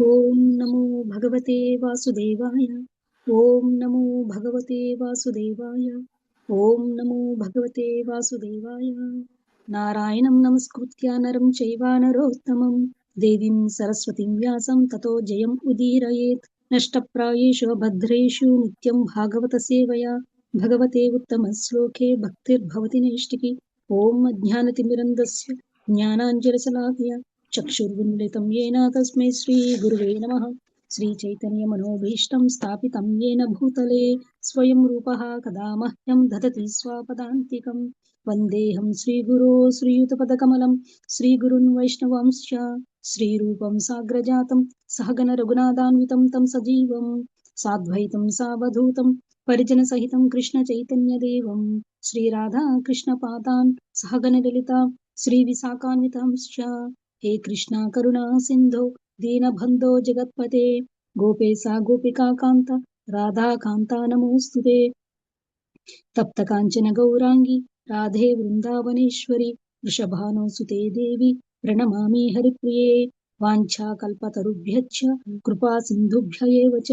ఓం నమో భగవతే వాసుదేవాయ. ఓం నమో భగవతే వాసుదేవాయ. ఓం నమో భగవతే వాసుదేవాయ. నారాయణం నమస్కృత్య నరం చైవ నరోత్తమం దేవీం సరస్వతిం వ్యాసం తతో జయం ఉదీరయేత్. నష్టప్రాయేషు భద్రేషు నిత్యం భాగవత సేవయా భగవతే ఉత్తమ శ్లోకే భక్తిర్భవతి నైష్టికి. ఓం అజ్ఞానతిమిరంధస్య జ్ఞానాంజనశలాకయ చక్షుర్విమిలితం येन तस्मै श्रीगुरुवे नमः. श्रीचैतन्यमनोभीष्टं स्थापितं येन भूतले स्वयं रूपः कदा मह्यं ददति स्वापदान्तिकं. वन्देऽहं श्रीगुरो श्रीयुतपदकमलं श्रीगुरुन् वैष्णवांश्च श्रीरूपं साग्रजातं सहगण रघुनाथान्वितं तं सजीवं साद्वैतं सावधूतं परिजनसहितं कृष्णचैतन्यदेवं श्रीराधा कृष्णपादान् सहगण ललिता श्रीविशाखान्वितांश्च. हे कृष्णा करुणा सिंधो दीनबन्धो जगत्पते गोपेशा गोपिका कान्त राधा कान्ता नमोस्तुते. तप्त काञ्चन गौरांगी राधे वृन्दावनेश्वरी वृषभानुसुते देवी प्रणमामि हरिप्रिये. वाञ्छाकल्पतरुभ्यश्च कृपा सिन्धुभ्य एव च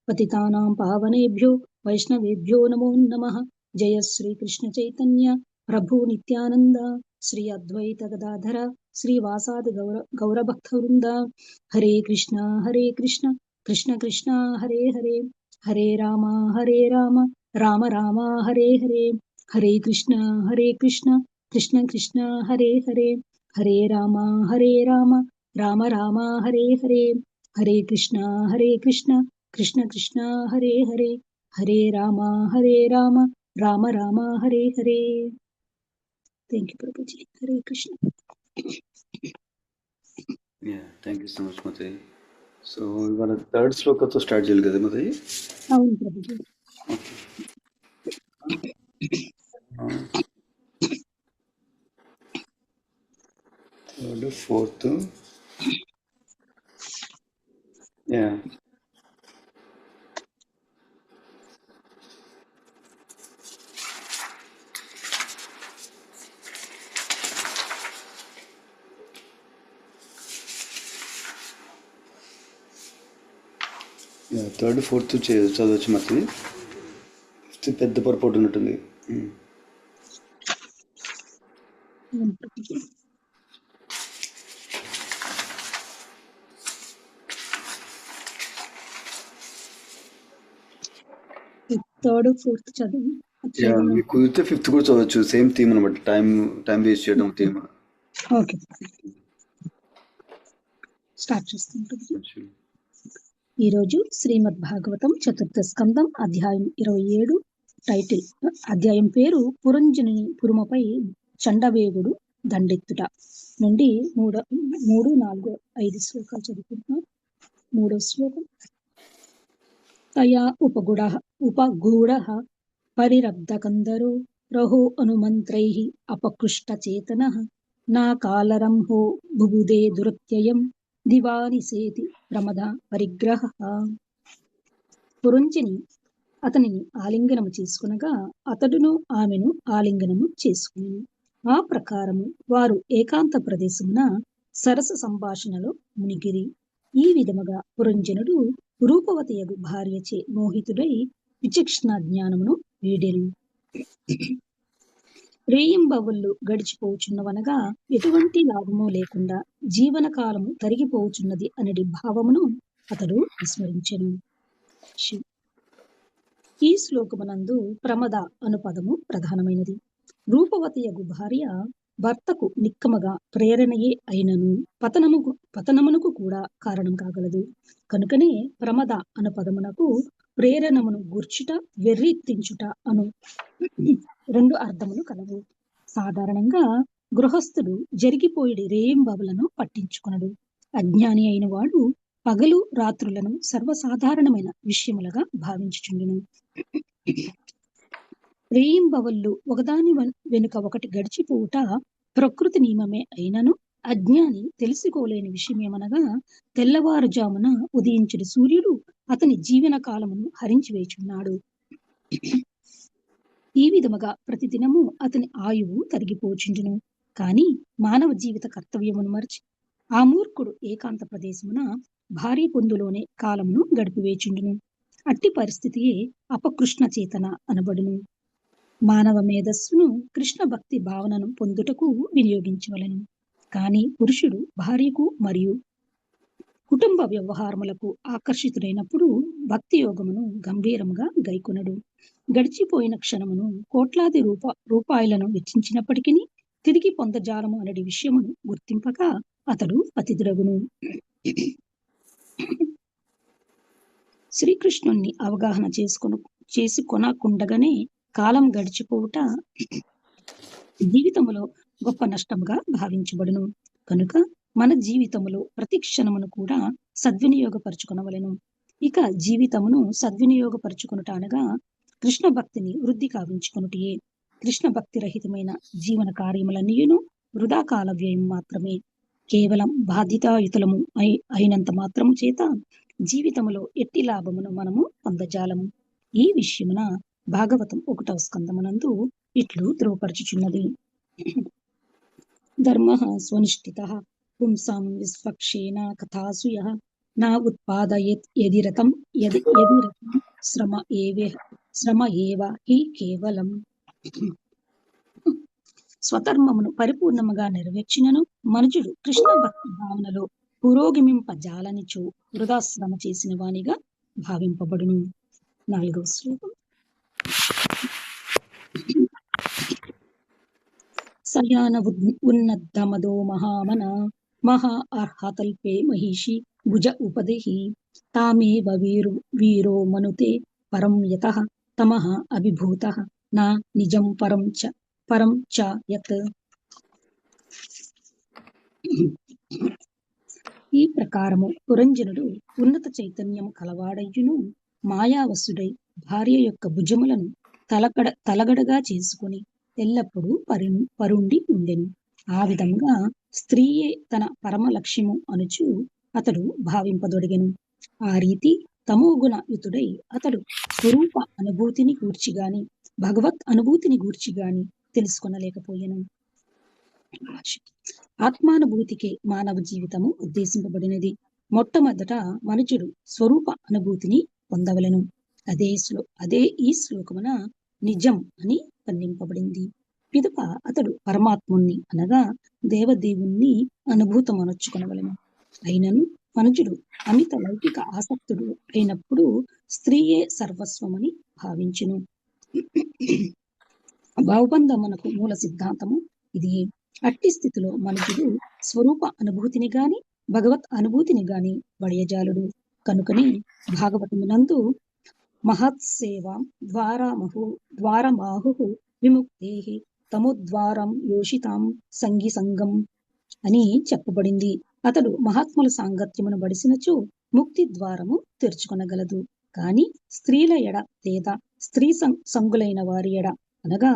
पतितानां पावनेभ्यो वैष्णवेभ्यो नमो नमः. जय श्री कृष्ण चैतन्य प्रभु नित्यानंद श्री अद्वैत गदाधर श्रीवासादि गौरभक्तवृंद. हरे कृष्ण कृष्ण कृष्ण हरे हरे हरे राम राम राम हरे हरे. हरे कृष्ण कृष्ण कृष्ण हरे हरे हरे राम राम राम हरे हरे. हरे Krishna Krishna Krishna Hare Hare Hare Ram Ram Ram Hare Hare. Thank you, Prabhuji. Hare Krishna. Yeah, thank you so much, Mataji. So, ఇవాళ థర్డ్ శ్లోకంతో స్టార్ట్ చేయాలి కదా మతాయి? అవును Prabhuji. Third fourth yeah third fourth చదవచ్చు మతాయి. ఫిఫ్త్ పెద్ద పొరపాటు ఉన్నట్టుంది. అవును ప్రభుజీ. థర్డ్ ఫోర్త్ చదువు మీకు కుదిరితే ఫిఫ్త్ కూడా చదవచ్చు. సేమ్ థీమ్ అనమాట. టైం వేస్ట్ చేయడం థీమ్. ఓకే స్టార్ట్ చేస్తాం. ఈరోజు శ్రీమద్ భాగవతం చతుర్థ స్కందం అధ్యాయం 27 టైటిల్. అధ్యాయం పేరు పురంజని పురుమపై చండవేగుడు దండెత్తుట నుండి 3, 4, 5 శ్లోకాలు చదువుకుంటున్నాం. 3వ శ్లోకం. తయా ఉపగూఢ పరిరబ్ధకందరో రహో అనుమంత్రైః అపకృష్టచేతనః నా కాలరంహో బుబుదే దురత్యయం దివానిసేతి ప్రమద పరిగ్రహ. పురంజని అతనిని ఆలింగనము చేసుకునగా అతడును ఆమెను ఆలింగనము చేసుకుని ఆ ప్రకారము వారు ఏకాంత ప్రదేశమున సరస సంభాషణలో మునిగిరి. ఈ విధముగా పురంజనుడు రూపవతియగు భార్యచే మోహితుడై విచక్షణ జ్ఞానమును వీడెను. రేయింబవళ్ళు గడిచిపోచున్నవనగా ఎటువంటి లాభము లేకుండా జీవనకాలము తరిగిపోచున్నది అనడి భావమును అతడు విస్మరించెను. ఈ శ్లోకమునందు ప్రమద అను పదము ప్రధానమైనది. రూపవతియగు భార్య భర్తకు నిక్కమగా ప్రేరణయే అయినను పతనమునకు కూడా కారణం కాగలదు. కనుకనే ప్రమద అను పదమునకు ప్రేరణమును గూర్చుట, వెర్రెత్తించుట అను 2 అర్థములు కలవు. సాధారణంగా గృహస్థుడు జరిగిపోయిడి రేయింబవలను పట్టించుకొనడు. అజ్ఞాని అయిన వాడు పగలు రాత్రులను సర్వసాధారణమైన విషయములుగా భావించుచుండును. రేయింబవళ్ళు ఒకదాని వెనుక ఒకటి గడిచిపోవుట ప్రకృతి నియమమే అయినను అజ్ఞాని తెలుసుకోలేని విషయమేమనగా తెల్లవారుజామున ఉదయించిన సూర్యుడు అతని జీవన కాలమును హరించివేచున్నాడు. ఈ విధముగా ప్రతిదినము అతని ఆయువు తరిగిపోచుండును. కాని మానవ జీవిత కర్తవ్యమును మరచి ఆ మూర్ఖుడు ఏకాంత ప్రదేశమున భారీ పొందులోనే కాలమును గడిపివేచుండును. అట్టి పరిస్థితియే అపకృష్ణ చేతన అనబడును. మానవ మేధస్సును కృష్ణ భక్తి భావనను పొందుటకు వినియోగించవలెను. కానీ పురుషుడు భార్యకు మరియు కుటుంబ వ్యవహారములకు ఆకర్షితుడైనప్పుడు భక్తి యోగమును గంభీరముగా గైకొనడు. గడిచిపోయిన క్షణమును కోట్లాది రూపాయలను వెచ్చించినప్పటికీ తిరిగి పొందజాలము అనడి విషయమును గుర్తింపక అతడు పతితుడగును. శ్రీకృష్ణుణ్ణి అవగాహన చేసుకొనకుండగానే కాలం గడిచిపోవుట జీవితములో గొప్ప నష్టముగా భావించబడును. కనుక మన జీవితములో ప్రతి క్షణమును కూడా సద్వినియోగపరచుకొనవలెను. ఇక జీవితమును సద్వినియోగపరచుకొనుట అనగా కృష్ణ భక్తిని వృద్ధి కావించుకొనుటయే. కృష్ణ భక్తి రహితమైన జీవన కార్యములన్నీయును వృధా కాల వ్యయం మాత్రమే. కేవలం బాధ్యతాయుతులము అయినంత మాత్రము చేత జీవితములో ఎట్టి లాభమును మనము పొందజాలము. ఈ విషయమున భాగవతం 1వ స్కందమునందు ఇట్లు ధృవపరచుచున్నది. ధర్మః స్వనిష్ఠితః పుంసాం విస్వక్షేణ కథాసు యః నా ఉత్పాదయేత్ యది రతం శ్రమ ఏవ హి కేవలం. స్వధర్మమును పరిపూర్ణముగా నెరవేర్చినను మనుజుడు కృష్ణ భక్తి భావనలో పురోగమింపజాలనిచో వృధా శ్రమ చేసిన వానిగా భావింపబడును. 4వ శ్లోకం. సయాన ఉన్నద్దమదో మహామన మహా అర్హతల్పే మహిషి భుజ ఉపదేహి తామేవ వీరో మనుతే పరం యతః తమః అభిభూతః నా నిజం పరం చ యత్. ఈ ప్రకారము పురంజనుడు ఉన్నత చైతన్యము కలవాడయ్యును మాయావసుడై భార్య యొక్క భుజములను తలగడగా చేసుకుని ఎల్లప్పుడూ పరుండి ఉండెను. ఆ విధంగా స్త్రీయే తన పరమ లక్ష్యము అనుచు అతడు భావింపదొడిగెను. ఆ రీతి తమోగుణ యుతుడై అతడు స్వరూప అనుభూతిని గూర్చిగాని భగవత్ అనుభూతిని గూర్చిగాని తెలుసుకొనలేకపోయెను. ఆత్మానుభూతికే మానవ జీవితము ఉద్దేశింపబడినది. మొట్టమొదట మనుషుడు స్వరూప అనుభూతిని పొందవలెను. అదే ఈ శ్లోకమున నిజం అని వర్ణింపబడింది. పిదప అతడు పరమాత్ముణ్ణి అనగా దేవదేవుణ్ణి అనుభూతమనొచ్చుకొనవలెను. అయినను మనుజుడు అమిత లౌకిక ఆసక్తుడు అయినప్పుడు స్త్రీయే సర్వస్వమని భావించును. భావబంధమునకు మూల సిద్ధాంతము ఇది. అట్టి స్థితిలో మనుజుడు స్వరూప అనుభూతిని గాని భగవత్ అనుభూతిని గాని వడియజాలుడు. కనుకనే భాగవతమునందు మహత్సేవాం ద్వారమాహు విముక్తేః తమోద్వారం యోషితాం సంగి సంగం అని చెప్పబడింది. అతడు మహాత్ముల సాంగత్యమును బడిసినచో ముక్తి ద్వారము తెరుచుకొనగలదు. కాని స్త్రీల ఎడ లేదా స్త్రీ సంగులైన వారి ఎడ అనగా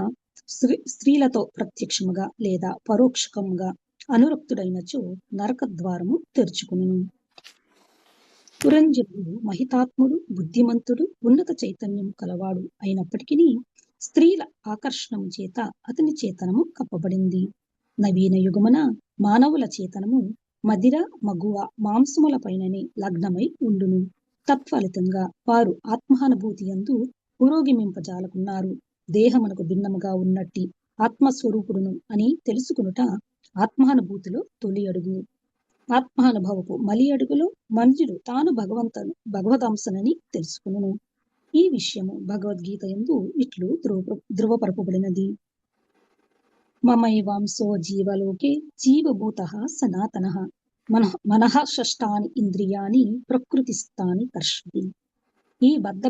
స్త్రీలతో ప్రత్యక్షముగా లేదా పరోక్షముగా అనురక్తుడైనచో నరక ద్వారము తెరుచుకును. పురంజనుడు మహితాత్ముడు, బుద్ధిమంతుడు, ఉన్నత చైతన్యము కలవాడు అయినప్పటికీ స్త్రీల ఆకర్షణము చేత అతని చేతనము కప్పబడింది. నవీన యుగమున మానవుల చేతనము మదిర మగువ మాంసముల పైననే లగ్నమై ఉండును. తత్ఫలితంగా వారు ఆత్మానుభూతి యందు పురోగమింపజాలకున్నారు. దేహమునకు భిన్నముగా ఉన్నట్టి ఆత్మస్వరూపుడును అని తెలుసుకునుట ఆత్మానుభూతిలో తొలి అడుగు. ఆత్మానుభవపు మలి అడుగులో మనుజుడు తాను భగవదంశనని తెలుసుకును. ఈ విషయము భగవద్గీత యందు ఇట్లు ధృవపరపబడినది. మమైవాంసో జీవలోకే జీవభూతః సనాతనః మనః షష్టాని ఇంద్రియాని ప్రకృతిస్థాని కర్షతి. ఈ బద్ధ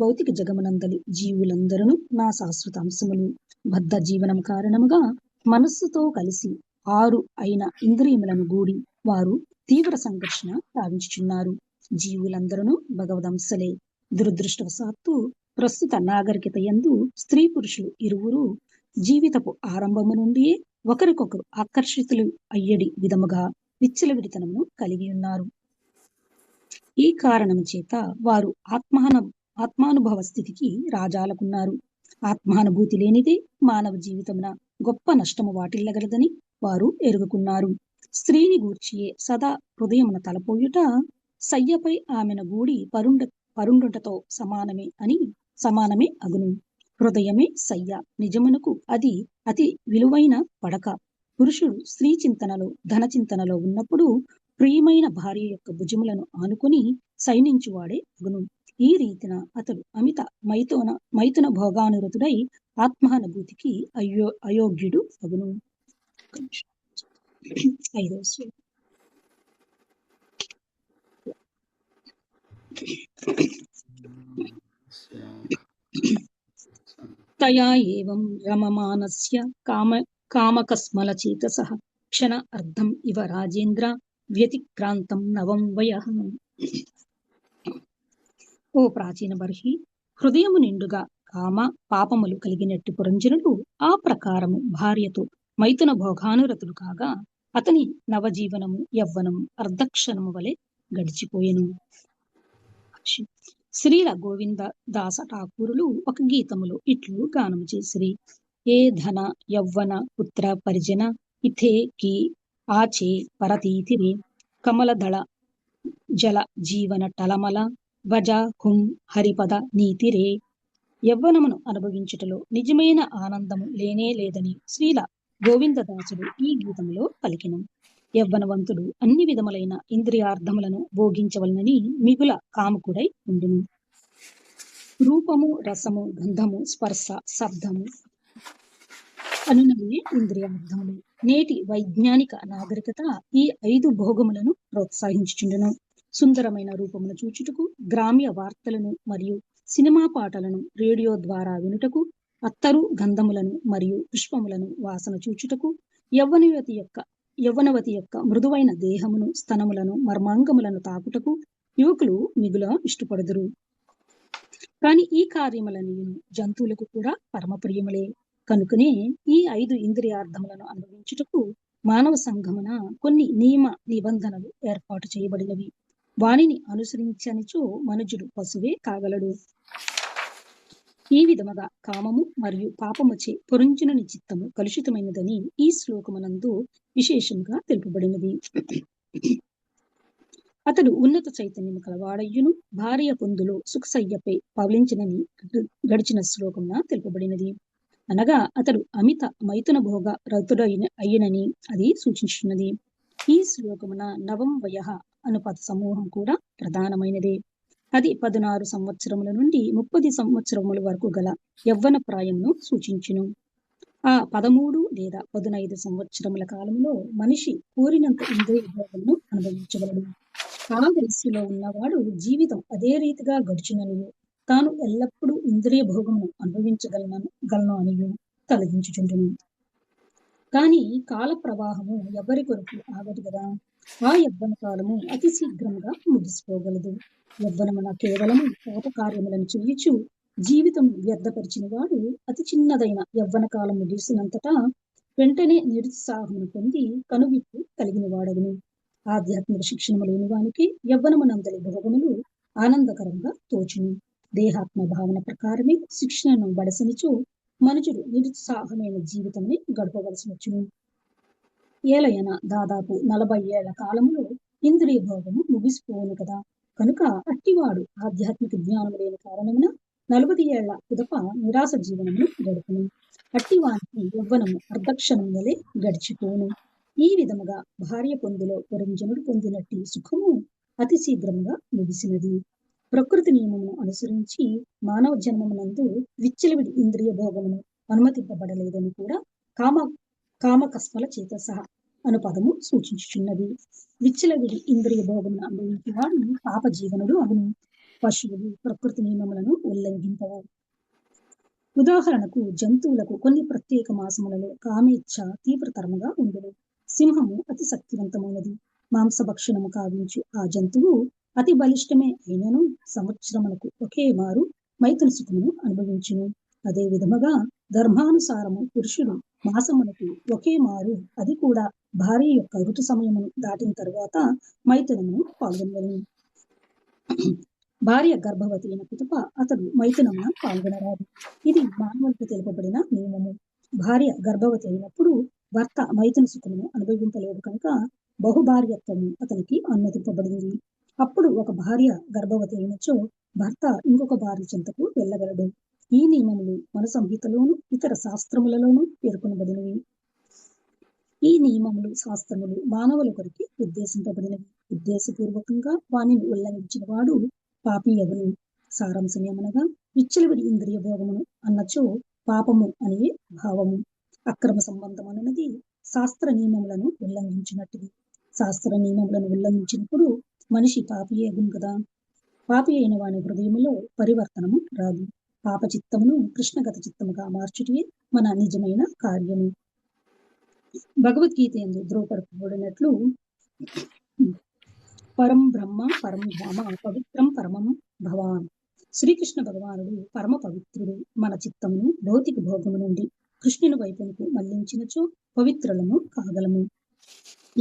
భౌతిక జగమునందలి జీవులందరూ నా శాశ్వత అంశములు. బద్ధ జీవనం కారణముగా మనస్సుతో కలిసి 6 అయిన ఇంద్రియములను గూడి వారు తీవ్ర సంఘర్షణ సాధించుచున్నారు. జీవులందరూ భగవదంశలే. దురదృష్టవశాత్తు ప్రస్తుత నాగరికత యందు స్త్రీ పురుషులు ఇరువురు జీవితపు ఆరంభము నుండి ఒకరికొకరు ఆకర్షితులు అయ్యడి విధముగా విచ్చలవిడితనమును కలిగి ఉన్నారు. ఈ కారణం చేత వారు ఆత్మానుభవ స్థితికి రాజాలకున్నారు. ఆత్మానుభూతి లేనిదే మానవ జీవితమున గొప్ప నష్టము వాటిల్లగలదని వారు ఎరుగుకున్నారు. స్త్రీని గూర్చియే సదా హృదయమున తలపోయుట సయ్యపై ఆమెను గూడి పరుండుటతో సమానమే అగును. హృదయమే సయ్య, నిజమునకు అది అతి విలువైన పడక. పురుషుడు స్త్రీ చింతనలో ధన చింతనలో ఉన్నప్పుడు ప్రియమైన భార్య యొక్క భుజములను ఆనుకుని సైనించువాడే అగును. ఈ రీతిన అతడు అమిత మైథున భోగానురతుడై ఆత్మానుభూతికి అయోగ్యుడు అగును. 5వ శ్లోకం. తయా ఏవం రమమానస్య కామకస్మలచేతసః క్షణ అర్ధం ఇవ రాజేంద్ర వ్యతిక్రాంతం నవం వయః. ఓ ప్రాచీన బర్హి, హృదయము నిండుగా కామ పాపములు కలిగినట్టు పురంజనుడు ఆ ప్రకారము భార్యతో మైథున భోగానురతుడు కాగా అతని నవజీవనము యవ్వనము అర్ధక్షణము వలె గడిచిపోయెను. శ్రీల గోవింద దాస ఠాకూరులు ఒక గీతములో ఇట్లు గానము చేసిరి. ఏ ధన యవ్వన పుత్ర పరిజన ఇథే కి ఆచే పరతీతిరే కమలదళ జల జీవన టలమల వజ హుం హరిపద నీతిరే. యవ్వనమును అనుభవించుటలో నిజమైన ఆనందము లేనే లేదని శ్రీల గోవిందదాసుడు ఈ గీతములో పలికెను. యవ్వనవంతుడు అన్ని విధములైన ఇంద్రియార్థములను భోగించవలనని మిగుల కాముకుడై ఉండును. రూపము, రసము, గంధము, స్పర్శ, శబ్దము అనునవే ఇంద్రియార్థములు. నేటి వైజ్ఞానిక నాగరికత ఈ 5 భోగములను ప్రోత్సహించుచుండును. సుందరమైన రూపమును చూచుటకు, గ్రామ్య వార్తలను మరియు సినిమా పాటలను రేడియో ద్వారా వినుటకు, అత్తరు గంధములను మరియు పుష్పములను వాసన చూచుటకు, యవ్వనవతి యొక్క మృదువైన దేహమును, స్తనములను, మర్మాంగములను తాకుటకు యువకులు మిగుల ఇష్టపడుదురు. కాని ఈ కార్యములన్నీ జంతువులకు కూడా పరమప్రియములే. కనుకనే ఈ 5 ఇంద్రియార్థములను అనుభవించుటకు మానవ సంఘమున కొన్ని నియమ నిబంధనలు ఏర్పాటు చేయబడినవి. వానిని అనుసరించనిచో మనుజుడు పశువే కాగలడు. ఈ విధముగా కామము మరియు పాపముచే పురంజనుని చిత్తము కలుషితమైనదని ఈ శ్లోకమునందు విశేషంగా తెలుపబడినది. అతడు ఉన్నత చైతన్యము కలవాడయ్యును భార్య పొందులో సుఖసయ్యపై పవలించినని గడిచిన శ్లోకమున తెలుపబడినది. అనగా అతడు అమిత మైథున భోగ రతుడయ్యునని అది సూచించున్నది. ఈ శ్లోకమున నవం వయః అను పద సమూహం కూడా ప్రధానమైనదే. అది 16 సంవత్సరముల నుండి 30 సంవత్సరముల వరకు గల యవ్వన ప్రాయమును సూచించును. ఆ 13 లేదా 15 సంవత్సరముల కాలంలో మనిషి కోరినంత ఇంద్రియ భోగమును అనుభవించగలడు. ఆ వయస్సులో ఉన్నవాడు జీవితం అదే రీతిగా గడుచుననియు తాను ఎల్లప్పుడూ ఇంద్రియ భోగమును అనుభవించగలను అనియు తలదించుచుండును. కానీ కాల ప్రవాహము ఎవరి కొరకు ఆగదు కదా. ఆ యవ్వన కాలము అతి శీఘ్రంగా ముగిసిపోగలదు. యవ్వనమున కేవలము పాప కార్యములను చేయుచు జీవితం వ్యర్థపరిచిన వాడు అతి చిన్నదైన యవ్వన కాలం ముగిసినంతటా వెంటనే నిరుత్సాహమును పొంది కనువిప్పు కలిగిన వాడగును. ఆధ్యాత్మిక శిక్షణము లేని వానికి యవ్వనమునందలి భోగములు ఆనందకరంగా తోచును. దేహాత్మ భావన ప్రకారమే శిక్షణను బడసనిచో మనుషుడు నిరుత్సాహమైన జీవితాన్ని గడపవలసి వచ్చును. ఏలయన దాదాపు 40 ఏళ్ల కాలములో ఇంద్రియ భోగము ముగిసిపోవును కదా. కనుక అట్టివాడు ఆధ్యాత్మిక జ్ఞానము లేని కారణమున 40 ఏళ్ల పిదప నిరాశ జీవనమును గడుపును. అట్టివానికి యవ్వనము అర్ధక్షణం వలె గడిచిపోను. ఈ విధముగా భార్య పొందులో పురంజనుడు పొందినట్టి సుఖము అతి శీఘ్రముగా ముగిసినది. ప్రకృతి నియమమును అనుసరించి మానవ జన్మమునందు విచ్చలవిడి ఇంద్రియ భోగమును అనుమతింపబడలేదని కూడా కామకస్మల చేతసః అను పదము సూచించుచున్నది. విచ్చలవిడి ఇంద్రియ భోగమును అనుభవించేవాడు పాప జీవనుడు అగును. పశువులు ప్రకృతి నియమములను ఉల్లంఘింపవు. ఉదాహరణకు జంతువులకు కొన్ని ప్రత్యేక మాసములలో కామేచ్ఛ తీవ్రతరముగా ఉండును. సింహము అతి శక్తివంతమైనది. మాంసభక్షణము కావించు ఆ జంతువు అతి బలిష్టమే అయినను సంవత్సరమునకు ఒకే మారు మైథున సుఖమును అనుభవించును. అదే విధముగా ధర్మానుసారము పురుషుడు మాసమునకు ఒకే మారు, అది కూడా భార్య యొక్క ఋతు సమయమును దాటిన తరువాత మైథునమును పాల్గొనవలెను. భార్య గర్భవతి అయిన పిదప అతడు మైథునమున పాల్గొనరాదు. ఇది మానవులకు తెలుపబడిన నియమము. భార్య గర్భవతి అయినప్పుడు భర్త మైథున సుఖమును అనుభవింపలేడు కనుక బహుభార్యత్వము అతనికి అనుమతింపబడింది. అప్పుడు ఒక భార్య గర్భవతి అయినచో భర్త ఇంకొక భార్య చెంతకు వెళ్ళగలడు. ఈ నియమములు మన సంహితలోను ఇతర శాస్త్రములలోనూ పేర్కొనబడినవి. ఈ నియమములు శాస్త్రములు మానవుల కొరికి ఉద్దేశింపబడినవి. ఉద్దేశపూర్వకంగా వానిని ఉల్లంఘించిన వాడు పాపి అగును. సారాంశం ఏమనగా విచ్చలవిడి ఇంద్రియ భోగమును అన్నచో పాపము అనే భావము. అక్రమ సంబంధం అన్నది శాస్త్ర నియమములను ఉల్లంఘించినట్టుది. శాస్త్ర నియమములను ఉల్లంఘించినప్పుడు మనిషి పాపి అగును కదా. పాపి అయిన వాని హృదయములో పరివర్తనము రాదు. పాప చిత్తమును కృష్ణగత చిత్తముగా మార్చుటే మన నిజమైన కార్యము. భగవద్గీత ఎందు ధృవపరచబడినట్లు పరం బ్రహ్మ పరం ధామ పవిత్రం పరమం భవాన్. శ్రీకృష్ణ భగవానుడు పరమ పవిత్రుడు. మన చిత్తమును భౌతిక భోగము నుండి కృష్ణుని వైపునకు మళ్లించినచో పవిత్రులను కాగలము.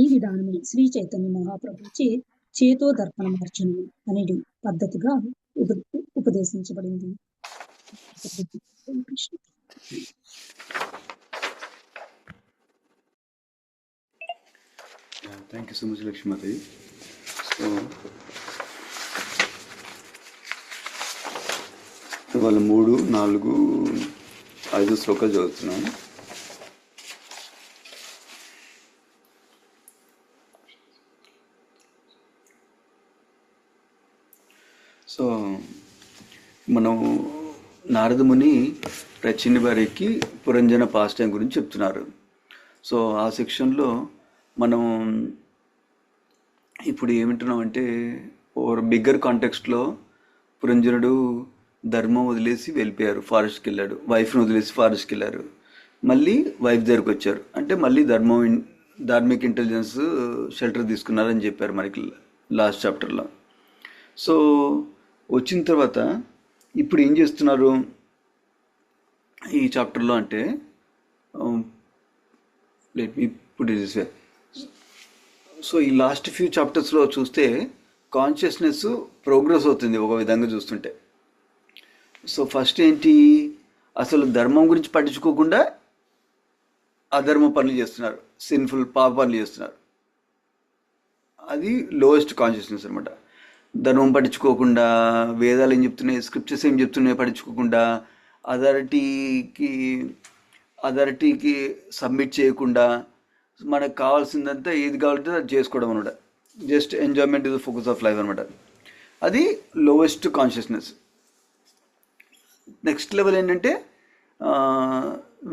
ఈ విధానమే శ్రీ చైతన్య మహాప్రభుచే చేతో దర్పణమార్జనము అనేది పద్ధతిగా ఉపదేశించబడింది. Krishna thank you so much Lakshmimati. So ఇవాళ 3, 4, 5 శ్లోకాలు చదువుతున్నాను. సో మనం నారదముని రచిని వారికి పురంజన పాస్ట్ టైం గురించి చెప్తున్నారు. సో ఆ సెక్షన్లో మనం ఇప్పుడు ఏమింటున్నామంటే ఓవర్ బిగ్గర్ కాంటెక్స్ట్లో పురంజనుడు ధర్మం వదిలేసి వెళ్ళిపోయారు, ఫారెస్ట్కి వెళ్ళాడు. వైఫ్ని వదిలేసి ఫారెస్ట్కి వెళ్ళారు. మళ్ళీ వైఫ్ దగ్గరకు వచ్చారు. అంటే మళ్ళీ ధార్మిక్ ఇంటెలిజెన్స్ షెల్టర్ తీసుకున్నారని చెప్పారు మనకి లాస్ట్ చాప్టర్లో. సో వచ్చిన తర్వాత ఇప్పుడు ఏం చేస్తున్నారు ఈ చాప్టర్లో అంటే, let me put it this way. So ఈ లాస్ట్ ఫ్యూ చాప్టర్స్లో చూస్తే కాన్షియస్నెస్ ప్రోగ్రెస్ అవుతుంది ఒక విధంగా చూస్తుంటే. సో ఫస్ట్ ఏంటి, అసలు ధర్మం గురించి పట్టించుకోకుండా అధర్మ పనులు చేస్తున్నారు, సిన్ఫుల్ పాప పనులు చేస్తున్నారు. అది లోయెస్ట్ కాన్షియస్నెస్ అనమాట. ధర్మం పట్టించుకోకుండా, వేదాలు ఏం చెప్తున్నాయి, స్క్రిప్చర్స్ ఏం చెప్తున్నాయి పట్టించుకోకుండా, అథారిటీకి సబ్మిట్ చేయకుండా, మనకు కావాల్సిందంతా ఏది కావాలంటే అది చేసుకోవడం అనమాట. Just enjoyment is the focus of life అనమాట. అది లోవెస్ట్ కాన్షియస్నెస్. నెక్స్ట్ లెవెల్ ఏంటంటే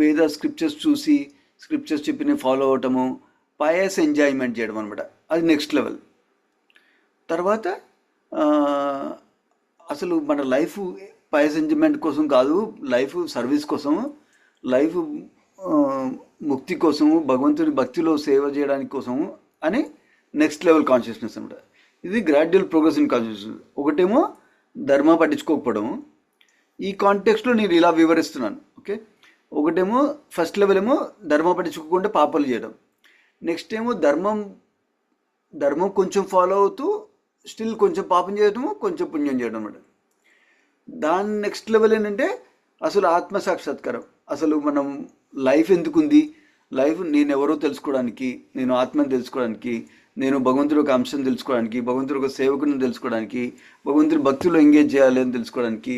వేద స్క్రిప్చర్స్ చూసి స్క్రిప్చర్స్ చెప్పిన ఫాలో అవటము, పయస్ ఎంజాయ్మెంట్ చేయడం అనమాట. అది నెక్స్ట్ లెవెల్. తర్వాత అసలు మన లైఫ్ పయస్ ఎంజాయ్మెంట్ కోసం కాదు, లైఫ్ సర్వీస్ కోసము, లైఫ్ ముక్తి కోసము, భగవంతుడి భక్తిలో సేవ చేయడానికి కోసము అని నెక్స్ట్ లెవెల్ కాన్షియస్నెస్ అనమాట. ఇది గ్రాడ్యువల్ ప్రోగ్రెస్ ఇన్ కాన్షియస్నెస్. ఒకటేమో ధర్మ పట్టించుకోకపోవడం. ఈ కాంటెక్స్ట్లో నేను ఇలా వివరిస్తున్నాను, ఓకే. ఒకటేమో ఫస్ట్ లెవెల్ ఏమో ధర్మం పట్టించుకోకుండా పాపాలు చేయడం. నెక్స్ట్ ఏమో ధర్మం కొంచెం ఫాలో అవుతూ స్టిల్ కొంచెం పాపం చేయడము, కొంచెం పుణ్యం చేయడం అనమాట. దాని నెక్స్ట్ లెవెల్ ఏంటంటే అసలు ఆత్మ సాక్షాత్కారం. అసలు మనం లైఫ్ ఎందుకుంది, లైఫ్ నేను ఎవరో తెలుసుకోవడానికి, నేను ఆత్మని తెలుసుకోవడానికి, నేను భగవంతుడి ఒక అంశం తెలుసుకోవడానికి, భగవంతుడి ఒక సేవకుని తెలుసుకోవడానికి, భగవంతుడి భక్తిలో ఎంగేజ్ చేయాలి అని తెలుసుకోవడానికి,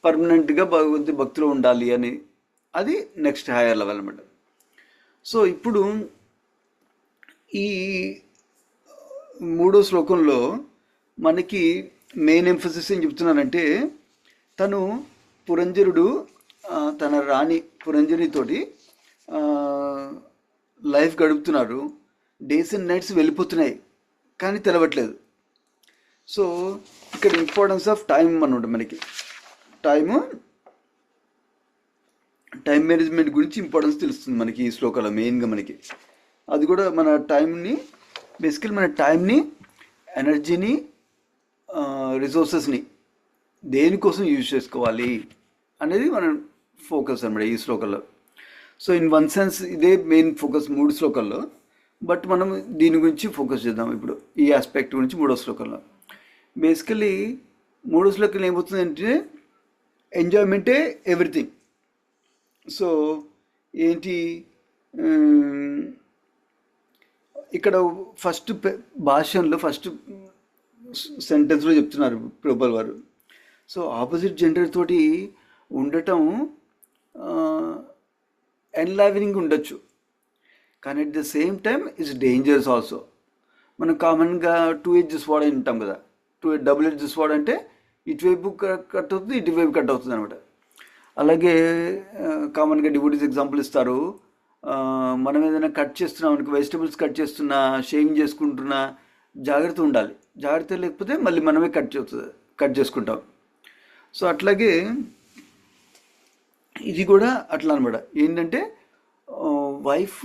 పర్మనెంట్గా భగవంతుడి భక్తిలో ఉండాలి అని, అది నెక్స్ట్ హైయర్ లెవెల్ అనమాట. సో ఇప్పుడు ఈ 3వ శ్లోకంలో మనకి మెయిన్ ఎంఫసిస్ ఏం చెప్తున్నారంటే, తను పురంజరుడు తన రాణి పురంజనితోటి లైఫ్ గడుపుతున్నారు. డేస్ అండ్ నైట్స్ వెళ్ళిపోతున్నాయి కానీ తెలవట్లేదు. సో ఇక్కడ ఇంపార్టెన్స్ ఆఫ్ టైం అనమాట. మనకి టైం మేనేజ్మెంట్ గురించి ఇంపార్టెన్స్ తెలుస్తుంది మనకి ఈ శ్లోకాలో మెయిన్గా. మనకి అది కూడా మన టైంని, బేసికల్ మన టైంని, ఎనర్జీని, రిసోర్సెస్ని దేనికోసం యూజ్ చేసుకోవాలి అనేది మనం ఫోకస్ అనమాట ఈ శ్లోకంలో. సో ఇన్ వన్ సెన్స్ ఇదే మెయిన్ ఫోకస్ 3 శ్లోకాల్లో. బట్ మనం దీని గురించి ఫోకస్ చేద్దాం ఇప్పుడు, ఈ ఆస్పెక్ట్ గురించి 3వ శ్లోకంలో. బేసికలీ 3వ శ్లోకంలో ఏమవుతుందంటే ఎంజాయ్మెంటే ఎవ్రీథింగ్. సో ఏంటి, ఇక్కడ ఫస్ట్ భాషలో ఫస్ట్ సెంటెన్స్లో చెప్తున్నారు ప్రభుపాల్ వారు. సో ఆపోజిట్ జెండర్ తోటి ఉండటం ఎన్లైవనింగ్ ఉండొచ్చు, కానీ at the same time it's dangerous also. మనం కామన్గా టూ ఎడ్జెస్ వాడ్ అని ఉంటాం కదా, డబుల్ ఎడ్జెస్ వాడ్ అంటే ఇటువైపు కట్ అవుతుంది, ఇటువైపు కట్ అవుతుంది అనమాట. అలాగే కామన్గా డివోటీస్ ఎగ్జాంపుల్ ఇస్తారు. మనం ఏదైనా కట్ చేస్తున్నాం అనుకో, వెజిటబుల్స్ కట్ చేస్తున్నా, షేవింగ్ చేసుకుంటున్నా జాగ్రత్త ఉండాలి. జాగ్రత్త లేకపోతే మళ్ళీ మనమే కట్ చేసుకుంటాం. సో అట్లాగే ఇది కూడా అట్లా అనమాట. ఏంటంటే వైఫ్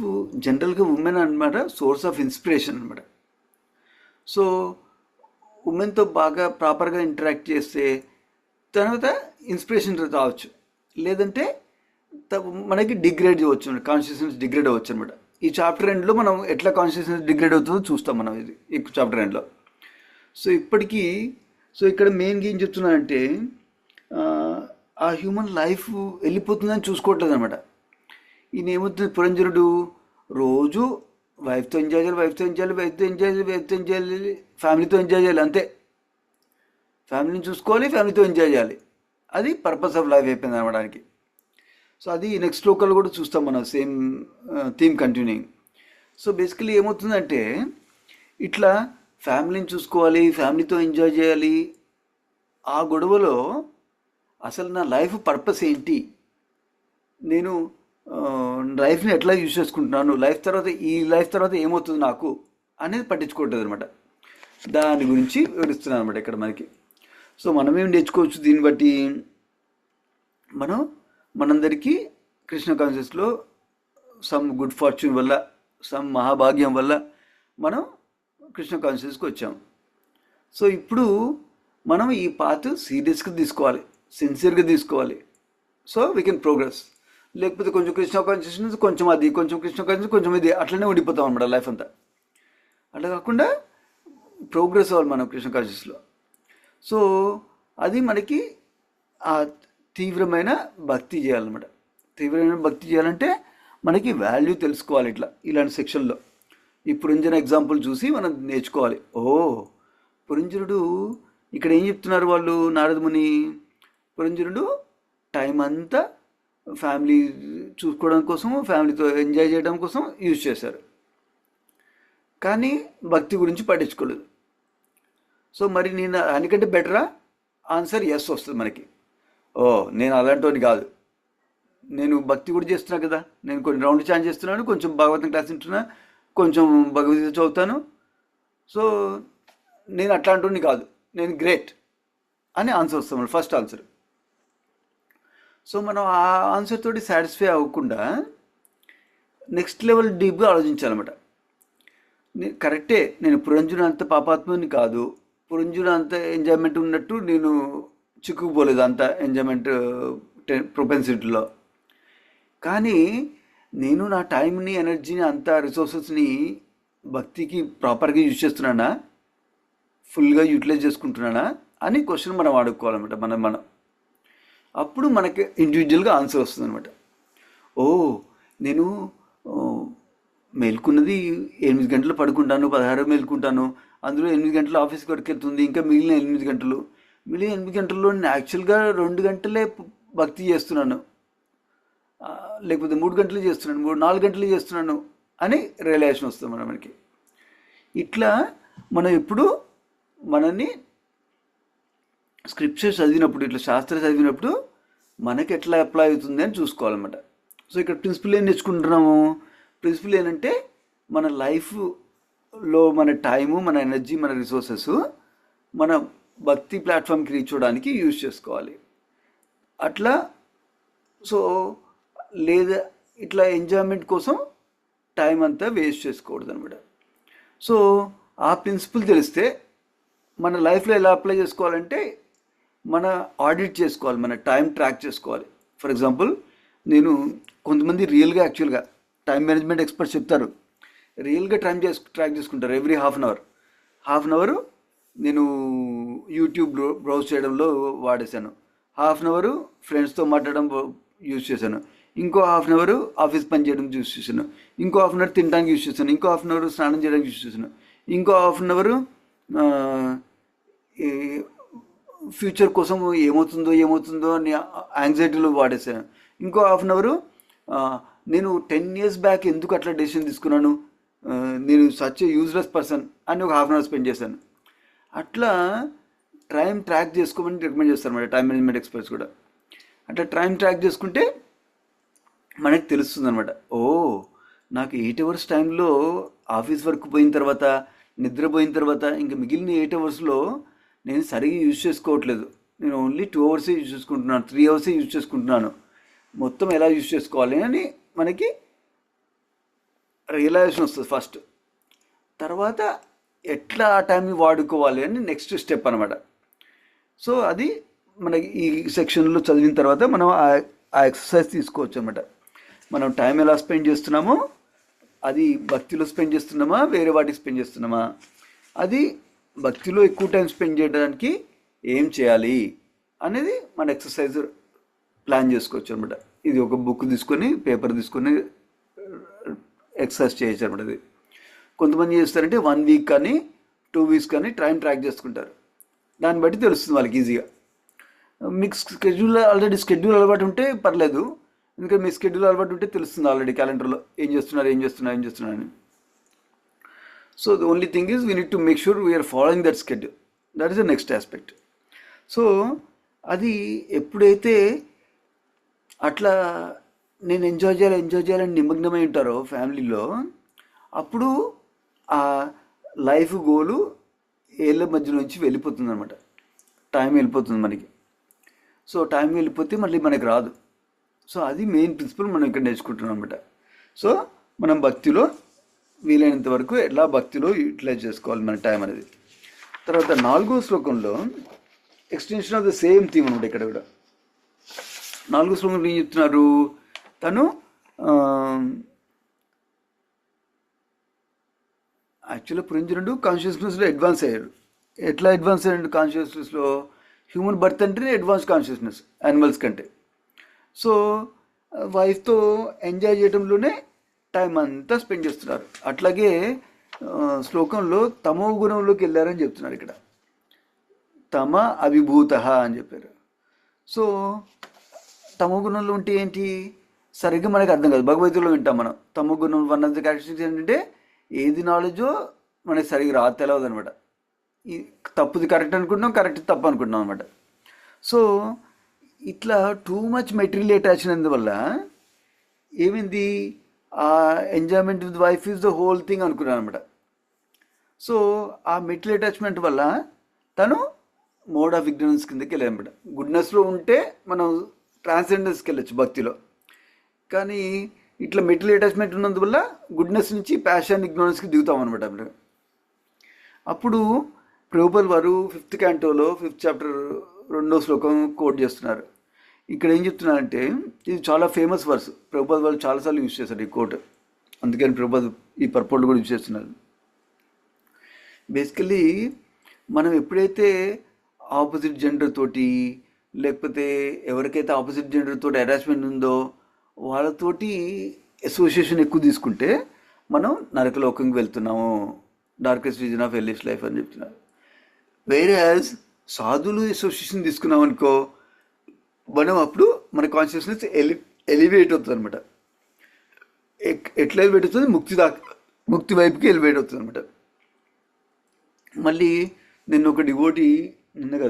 జనరల్గా ఉమెన్ అనమాట సోర్స్ ఆఫ్ ఇన్స్పిరేషన్ అనమాట. సో ఉమెన్తో బాగా ప్రాపర్గా ఇంటరాక్ట్ చేస్తే తర్వాత ఇన్స్పిరేషన్ రావచ్చు, లేదంటే మనకి డిగ్రేడ్ చేయవచ్చు, కాన్షియస్నెస్ డిగ్రేడ్ అవ్వచ్చు అనమాట. ఈ చాప్టర్ ఎండ్లో మనం ఎట్లా కాన్షియస్నెస్ డిగ్రేడ్ అవుతుందో చూస్తాం మనం ఇది ఈ చాప్టర్ ఎండ్లో. సో ఇప్పటికీ ఇక్కడ మెయిన్గా ఏం చెప్తున్నానంటే ఆ హ్యూమన్ లైఫ్ వెళ్ళిపోతుందని చూసుకోవట్లేదు అనమాట. ఈయన ఏమవుతుంది, పురంజనుడు రోజు వైఫ్తో ఎంజాయ్ చేయాలి, వైఫ్తో ఎంజాయ్ చేయాలి, ఫ్యామిలీతో ఎంజాయ్ చేయాలి, అంతే. ఫ్యామిలీని చూసుకోవాలి, ఫ్యామిలీతో ఎంజాయ్ చేయాలి, అది పర్పస్ ఆఫ్ లైఫ్ అయిపోయింది అనడానికి. సో అది నెక్స్ట్ లోకల్ కూడా చూస్తాం మనం, same theme continuing. So basically ఏమవుతుందంటే ఇట్లా ఫ్యామిలీని చూసుకోవాలి, ఫ్యామిలీతో ఎంజాయ్ చేయాలి, ఆ గొడవలో అసలు నా లైఫ్ పర్పస్ ఏంటి, నేను లైఫ్ని ఎట్లా యూజ్ చేసుకుంటున్నాను, ఈ లైఫ్ తర్వాత ఏమవుతుంది నాకు అనేది పట్టించుకోవట్లేదు అనమాట. దాని గురించి వివరిస్తున్నాను అనమాట ఇక్కడ మనకి. సో మనమేం నేర్చుకోవచ్చు దీన్ని బట్టి, మనందరికీ కృష్ణ కాన్షియస్లో సమ్ గుడ్ ఫార్చ్యూన్ వల్ల, సమ్ మహాభాగ్యం వల్ల మనం కృష్ణ కాన్షియస్కి వచ్చాం. సో ఇప్పుడు మనం ఈ పాత్ సీరియస్గా తీసుకోవాలి, సిన్సియర్గా తీసుకోవాలి. So we can progress. లేకపోతే కొంచెం కృష్ణ కాన్షియస్నెస్, కొంచెం అది, కొంచెం కృష్ణ కాన్షియస్, కొంచెం ఇది, అట్లనే ఉండిపోతాం అనమాట లైఫ్ అంతా. అట్లా కాకుండా ప్రోగ్రెస్ అవ్వాలి మనం కృష్ణ కాన్షియస్లో. సో అది మనకి ఆ తీవ్రమైన భక్తి చేయాలన్నమాట. తీవ్రమైన భక్తి చేయాలంటే మనకి వాల్యూ తెలుసుకోవాలి. ఇలాంటి సెక్షన్లో ఈ పురంజన ఎగ్జాంపుల్ చూసి మనం నేర్చుకోవాలి. పురంజనుడు ఇక్కడ ఏం చెప్తున్నారు వాళ్ళు, నారదముని, పురంజనుడు టైం అంతా ఫ్యామిలీ చూసుకోవడం కోసం, ఫ్యామిలీతో ఎంజాయ్ చేయడం కోసం యూజ్ చేశారు, కానీ భక్తి గురించి పట్టించుకోలేదు. సో మరి నేను దానికంటే బెటరా? ఆన్సర్ ఎస్ వస్తుంది మనకి. నేను అలాంటి కాదు, నేను భక్తి కూడా చేస్తున్నా కదా, నేను కొన్ని రౌండ్ ఛాన్స్ చేస్తున్నాను, కొంచెం భాగవతం క్లాస్ వింటున్నా, కొంచెం భగవద్గీత చదువుతాను, సో నేను అట్లాంటి కాదు, నేను గ్రేట్ అని ఆన్సర్ వస్తాం, ఫస్ట్ ఆన్సర్. సో మనం ఆ ఆన్సర్ తోటి సాటిస్ఫై అవ్వకుండా నెక్స్ట్ లెవెల్ డీప్గా ఆలోచించాలన్నమాట. కరెక్టే, నేను పురంజుడు అంత పాపాత్ముని కాదు, పురంజుడు అంత ఎంజాయ్మెంట్ ఉన్నట్టు నేను చిక్కుకుపోలేదు అంత ఎంజాయ్మెంట్ ప్రొపెన్సిటీలో. కానీ నేను నా టైంని, ఎనర్జీని, అంత రిసోర్సెస్ని భక్తికి ప్రాపర్గా యూజ్ చేస్తున్నానా, ఫుల్గా యూటిలైజ్ చేసుకుంటున్నానా అని క్వశ్చన్ మనం అడుక్కోవాలన్నమాట. మనం అప్పుడు మనకి ఇండివిజువల్గా ఆన్సర్ వస్తుంది అనమాట. నేను మేల్కున్నది 8 గంటలు పడుకుంటాను, 16 మేల్కుంటాను, అందులో 8 గంటలు ఆఫీస్కి వర్క్ వెళ్తుంది, ఇంకా మిగిలిన 8 గంటలు, మిగిలిన 8 గంటల్లో నేను యాక్చువల్గా 2 గంటలే భక్తి చేస్తున్నాను, లేకపోతే 3 గంటలు చేస్తున్నాను, 4 గంటలు చేస్తున్నాను అని రియలైజేషన్ వస్తుంది మనకి. ఇట్లా మనం ఎప్పుడు మనల్ని స్క్రిప్చర్స్ చదివినప్పుడు, ఇట్లా శాస్త్రం చదివినప్పుడు మనకి ఎట్లా అప్లై అవుతుంది అని చూసుకోవాలన్నమాట. సో ఇక్కడ ప్రిన్సిపల్ ఏం నేర్చుకుంటున్నాము, ప్రిన్సిపల్ ఏంటంటే మన లైఫ్లో మన టైము, మన ఎనర్జీ, మన రిసోర్సెస్ మన భక్తి ప్లాట్ఫామ్కి రీచ్ అవ్వడానికి యూజ్ చేసుకోవాలి. అట్లా సో లేదా ఇట్లా ఎంజాయ్మెంట్ కోసం టైం అంతా వేస్ట్ చేసుకోకూడదు అనమాట. సో ఆ ప్రిన్సిపల్ తెలిస్తే మన లైఫ్లో ఎలా అప్లై చేసుకోవాలంటే మన ఆడిట్ చేసుకోవాలి, మన టైం ట్రాక్ చేసుకోవాలి. ఫర్ ఎగ్జాంపుల్ కొంతమంది రియల్గా యాక్చువల్గా టైం మేనేజ్మెంట్ ఎక్స్పర్ట్స్ చెప్తారు, రియల్గా ట్రాక్ చేసుకుంటారు. ఎవ్రీ హాఫ్ అన్ అవర్ నేను యూట్యూబ్ బ్రౌజ్ చేయడంలో వాడేశాను, హాఫ్ అన్ అవర్ ఫ్రెండ్స్తో మాట్లాడడం యూజ్ చేశాను, ఇంకో హాఫ్ అన్ అవర్ ఆఫీస్ పని చేయడానికి యూస్ చేశాను, ఇంకో హాఫ్ అన్ అవర్ తినడానికి యూస్ చేశాను, ఇంకో హాఫ్ అన్ అవర్ స్నానం చేయడానికి యూస్ చేశాను, ఇంకో హాఫ్ అన్ అవర్ ఫ్యూచర్ కోసం ఏమవుతుందో అని యాంగ్జైటీలో వాడేసాను, ఇంకో హాఫ్ అన్ అవర్ నేను 10 years బ్యాక్ ఎందుకు అట్లా డెసిషన్ తీసుకున్నాను, నేను సచ్ యూజ్లెస్ పర్సన్ అని ఒక హాఫ్ అన్ అవర్ స్పెండ్ చేశాను. అట్లా టైం ట్రాక్ చేసుకోమని రికమెండ్ చేస్తారు అన్నమాట టైం మేనేజ్మెంట్ ఎక్స్పర్ట్స్ కూడా. అట్లా టైం ట్రాక్ చేసుకుంటే మనకి తెలుస్తుంది అనమాట, ఓ నాకు 8 hours టైంలో ఆఫీస్ వర్క్ పోయిన తర్వాత, నిద్రపోయిన తర్వాత ఇంకా మిగిలిన 8 hours నేను సరిగ్గా యూజ్ చేసుకోవట్లేదు, నేను ఓన్లీ 2 hours యూజ్ చేసుకుంటున్నాను, 3 hours యూజ్ చేసుకుంటున్నాను, మొత్తం ఎలా యూజ్ చేసుకోవాలి అని మనకి రియలైజేషన్ వస్తుంది ఫస్ట్. తర్వాత ఎట్లా ఆ టైంని వాడుకోవాలి అని నెక్స్ట్ స్టెప్ అనమాట. సో అది మనకి ఈ సెక్షన్లో చదివిన తర్వాత మనం ఆ ఎక్సర్సైజ్ తీసుకోవచ్చు అనమాట. మనం టైం ఎలా స్పెండ్ చేస్తున్నామో, అది భక్తిలో స్పెండ్ చేస్తున్నామా, వేరే వాటికి స్పెండ్ చేస్తున్నామా, అది భక్తిలో ఎక్కువ టైం స్పెండ్ చేయడానికి ఏం చేయాలి అనేది మన ఎక్సర్సైజ్ ప్లాన్ చేసుకోవచ్చు అనమాట. ఇది ఒక బుక్ తీసుకొని, పేపర్ తీసుకొని ఎక్సర్సైజ్ చేయొచ్చు అనమాట. ఇది కొంతమంది చేస్తారంటే 1 week కానీ 2 weeks కానీ టైం ట్రాక్ చేసుకుంటారు, దాన్ని బట్టి తెలుస్తుంది వాళ్ళకి ఈజీగా. మీకు ఆల్రెడీ స్కెడ్యూల్ అలవాటు ఉంటే పర్లేదు, ఎందుకంటే మీ స్కెడ్యూల్ అలవాటు ఉంటే తెలుస్తుంది ఆల్రెడీ క్యాలెండర్లో ఏం చేస్తున్నారు అని. So the only thing is we need to make sure we're following that schedule, that is the next aspect. సో అది ఎప్పుడైతే అట్లా నేను ఎంజాయ్ చేయాలని నిమగ్నమై ఉంటారో ఫ్యామిలీలో, అప్పుడు ఆ లైఫ్ గోలు ఏళ్ళ మధ్య నుంచి వెళ్ళిపోతుంది అనమాట, టైం వెళ్ళిపోతుంది మనకి. సో టైం వెళ్ళిపోతే మళ్ళీ మనకి రాదు. సో అది మెయిన్ ప్రిన్సిపల్ మనం ఇక్కడ నేర్చుకుంటున్నాం అనమాట. సో మనం భక్తిలో వీలైనంత వరకు ఎలా భక్తిలో యూటిలైజ్ చేసుకోవాలి మన టైం అనేది. తర్వాత 4వ శ్లోకంలో extension of the same theme అనమాట. ఇక్కడ కూడా 4వ శ్లోకంలో ఏం చెప్తున్నారు, తను యాక్చువల్గా పురంజనుడు కాన్షియస్నెస్లో అడ్వాన్స్ అయ్యాడు. ఎట్లా అడ్వాన్స్ అయ్యాడు కాన్షియస్నెస్లో? హ్యూమన్ బర్త్ అంటేనే అడ్వాన్స్ కాన్షియస్నెస్ యానిమల్స్ కంటే. సో వైఫ్తో ఎంజాయ్ చేయడంలోనే టైం అంతా స్పెండ్ చేస్తున్నారు. అట్లాగే శ్లోకంలో తమో గుణంలోకి వెళ్ళారని చెప్తున్నారు. ఇక్కడ తమ అవిభూత అని చెప్పారు. సో తమో గుణంలో ఉంటే ఏంటి సరిగ్గా మనకి అర్థం కాదు. భగవద్గీతలో వింటాం మనం, తమో గుణం వన్ ఆఫ్ ద క్యారెక్టరిస్టిక్స్ ఏంటంటే ఏది నాలెడ్జో మనకి సరిగ్గా తెలియదు అనమాట. ఈ తప్పుది కరెక్ట్ అనుకుంటున్నాం, కరెక్ట్ తప్పు అనుకుంటున్నాం అనమాట. సో ఇట్లా టూ మచ్ మెటీరియల్ అటాచ్ అయినందువల్ల ఏమైంది, ఆ enjoyment with wife is the whole thing అనుకున్నాను అనమాట. సో ఆ మెటీరియల్ అటాచ్మెంట్ వల్ల తను మోడ్ ఆఫ్ ఇగ్నరెన్స్ కిందకి వెళ్ళానమాట. గుడ్నెస్లో ఉంటే మనం ట్రాన్సెండెన్స్కి వెళ్ళచ్చు భక్తిలో, కానీ ఇట్లా మెటీరియల్ అటాచ్మెంట్ ఉన్నందువల్ల గుడ్నెస్ నుంచి ప్యాషన్ ఇగ్నోరెన్స్కి దిగుతాం అనమాట. అప్పుడు ప్రభుపాల్ వారు 5th canto 5th chapter 2వ శ్లోకం కోట్ చేస్తున్నారు. ఇక్కడ ఏం చెప్తున్నారంటే, ఇది చాలా ఫేమస్ వర్స్, ప్రభుపాల్ వాళ్ళు చాలాసార్లు యూజ్ చేశారు ఈ కోట్, అందుకని ప్రభుపాల్ ఈ పర్పోర్ట్ కూడా యూజ్ చేస్తున్నారు. బేసికలీ మనం ఎప్పుడైతే ఆపోజిట్ జెండర్ తోటి, లేకపోతే ఎవరికైతే ఆపోజిట్ జెండర్ తోటి అటాచ్మెంట్ ఉందో వాళ్ళతోటి అసోసియేషన్ ఎక్కువ తీసుకుంటే మనం నరకలోకంకి వెళ్తున్నాము, darkest reason of hellish life అని చెప్తున్నారు. వేరే సాధువులు అసోసియేషన్ తీసుకున్నాం అనుకో, మనం అప్పుడు మన కాన్షియస్నెస్ ఎలివేట్ అవుతుంది అనమాట. ఎట్లా ఎలివేట్ అవుతుంది, ముక్తి వైపుకి ఎలివేట్ అవుతుంది అనమాట. మళ్ళీ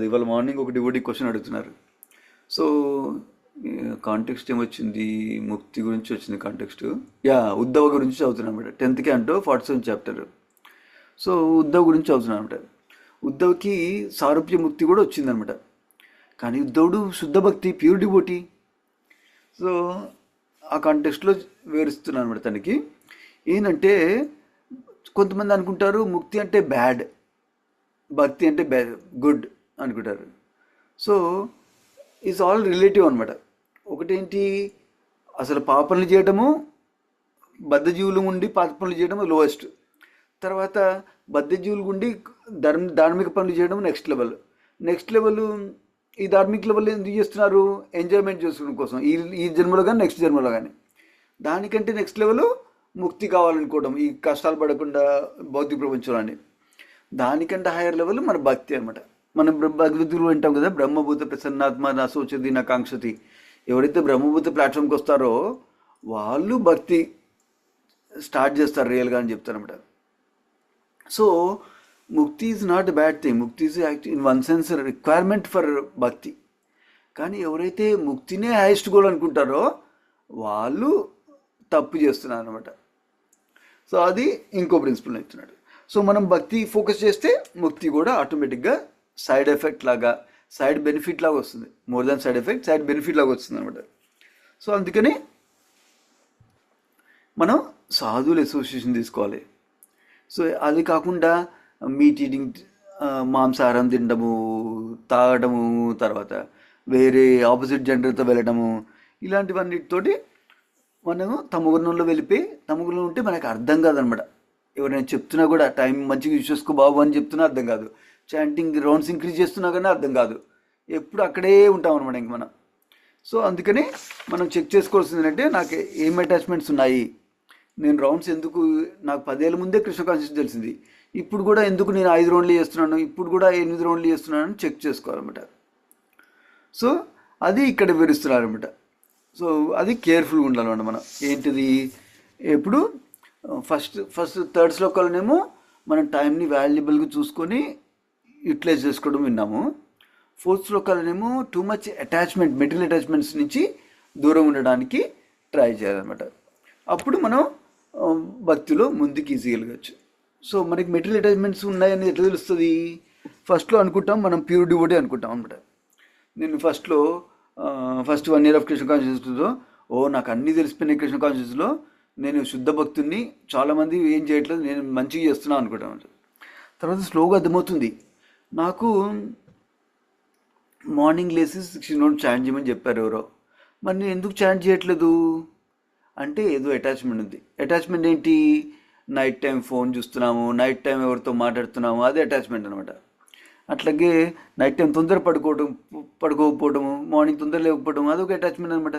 ఇవాళ మార్నింగ్ ఒక డివోటీ క్వశ్చన్ అడుగుతున్నారు. సో కాంటెక్స్ట్ ఏమొచ్చింది, ముక్తి గురించి వచ్చింది కాంటెక్స్ట్. ఉద్ధవ గురించి చదువుతున్నాను అనమాట. 10th canto 47th chapter. So Uddhav గురించి చదువుతున్నాను అనమాట. ఉద్ధవ్కి సారూప్య ముక్తి కూడా వచ్చిందనమాట. కానీ ఉద్ధవుడు శుద్ధ భక్తి, ప్యూర్ డివోటీ. సో ఆ కాంటెక్స్ట్లో వివరిస్తున్నాను అనమాట. తనకి ఏంటంటే, కొంతమంది అనుకుంటారు ముక్తి అంటే బ్యాడ్, భక్తి అంటే గుడ్ అనుకుంటారు. సో ఈజ్ ఆల్ రిలేటివ్ అనమాట. ఒకటేంటి, అసలు పాపనలు చేయడము, బద్ధజీవులు ఉండి పాప పనులు చేయడము లోయెస్ట్. తర్వాత బద్ధజీవులు ఉండి ధార్మిక పనులు చేయడం నెక్స్ట్ లెవెల్. ఈ ధార్మిక లెవెల్ ఎందుకు చేస్తున్నారు? ఎంజాయ్మెంట్ చేసుకోవడం కోసం, ఈ జన్మలో కానీ నెక్స్ట్ జన్మలో కానీ. దానికంటే నెక్స్ట్ లెవెల్ ముక్తి కావాలనుకోవడం, ఈ కష్టాలు పడకుండా భౌతిక ప్రపంచంలోని. దానికంటే హైయర్ లెవెల్ మన భక్తి అనమాట. మనం భగవద్గీతలో వింటాం కదా, బ్రహ్మభూత ప్రసన్నాత్మ నా శోచతి నా కాంక్షతి. ఎవరైతే బ్రహ్మభూత ప్లాట్ఫామ్కి వస్తారో వాళ్ళు భక్తి స్టార్ట్ చేస్తారు రియల్గా అని చెప్తారనమాట. So mukti is not a bad thing. Mukti is in one sense requirement for bhakti. కానీ ఎవరైతే ముక్తినే హైయెస్ట్ గోల్ అనుకుంటారో వాళ్ళు తప్పు చేస్తున్నారు అనమాట. సో అది ఇంకో ప్రిన్సిపల్ ఇస్తున్నాడు. సో మనం భక్తి ఫోకస్ చేస్తే ముక్తి కూడా ఆటోమేటిక్గా సైడ్ ఎఫెక్ట్ లాగా, సైడ్ బెనిఫిట్ లాగా వస్తుంది. More than side effect, side benefit లాగా వస్తుంది అనమాట. సో అందుకని మనం సాధువుల అసోసియేషన్ తీసుకోవాలి. సో అది కాకుండా మీట్ ఈటింగ్, మాంసాహారం తినడము, తాగడము, తర్వాత వేరే ఆపోజిట్ జెండర్తో వెళ్ళడము, ఇలాంటివన్నిటితోటి మనము తమగుణంలో వెళ్ళిపోయి, తమగుణంలో ఉంటే మనకు అర్థం కాదనమాట. ఎవరైనా చెప్తున్నా కూడా టైం మంచిగా యూజ్ చేసుకో బాబు అని చెప్తున్నా అర్థం కాదు. చాంటింగ్ రౌండ్స్ ఇంక్రీజ్ చేస్తున్నా కానీ అర్థం కాదు. ఎప్పుడు అక్కడే ఉంటాం అనమాట ఇంక మనం. సో అందుకని మనం చెక్ చేసుకోవాల్సింది ఏంటంటే, నాకు ఏం అటాచ్మెంట్స్ ఉన్నాయి, నేను రౌండ్స్ ఎందుకు, నాకు 10 ఏళ్ళ ముందే కృష్ణ కాన్షియస్ తెలిసింది, ఇప్పుడు కూడా ఎందుకు నేను 5 రౌండ్లు చేస్తున్నాను, ఇప్పుడు కూడా 8 రౌండ్లు చేస్తున్నాను అని చెక్ చేసుకోవాలన్నమాట. సో అది ఇక్కడ వివరిస్తున్నారు అనమాట. సో అది కేర్ఫుల్గా ఉండాలన్నమాట మనం. ఏంటిది, ఎప్పుడు ఫస్ట్ థర్డ్ శ్లోకాలనేమో మనం టైంని వాల్యుబుల్గా చూసుకొని యూటిలైజ్ చేసుకోవడం విన్నాము. ఫోర్త్ శ్లోకాలనేమో too much attachment, material attachments నుంచి దూరం ఉండడానికి ట్రై చేయాలన్నమాట. అప్పుడు మనం భక్తిలో ముందుకు ఈజీగా వెళ్ళవచ్చు. సో మనకి మెటీరియల్ అటాచ్మెంట్స్ ఉన్నాయని ఎట్లా తెలుస్తుంది? ఫస్ట్లో అనుకుంటాం మనం ప్యూర్ డివోటీ అనుకుంటాం అనమాట. నేను ఫస్ట్ 1 year ఆఫ్ కృష్ణ కాన్షియస్లో నాకు అన్నీ తెలిసిపోయినాయి కృష్ణ కాన్షియస్లో, నేను శుద్ధ భక్తుడిని, చాలామంది ఏం చేయట్లేదు, నేను మంచిగా చేస్తున్నాను అనుకుంటాను. తర్వాత స్లోగా అర్థమవుతుంది, నాకు మార్నింగ్ లేసి 16 notes చాంట్ చేయమని చెప్పారు ఎవరో, మరి నేను ఎందుకు చాంట్ చేయట్లేదు అంటే ఏదో అటాచ్మెంట్ ఉంది. అటాచ్మెంట్ ఏంటి? నైట్ టైం ఫోన్ చూస్తున్నాము, నైట్ టైం ఎవరితో మాట్లాడుతున్నాము, అదే అటాచ్మెంట్ అనమాట. అట్లాగే నైట్ టైం తొందర పడుకోకపోవడము, మార్నింగ్ తొందర లేకపోవడం, అదొక అటాచ్మెంట్ అనమాట.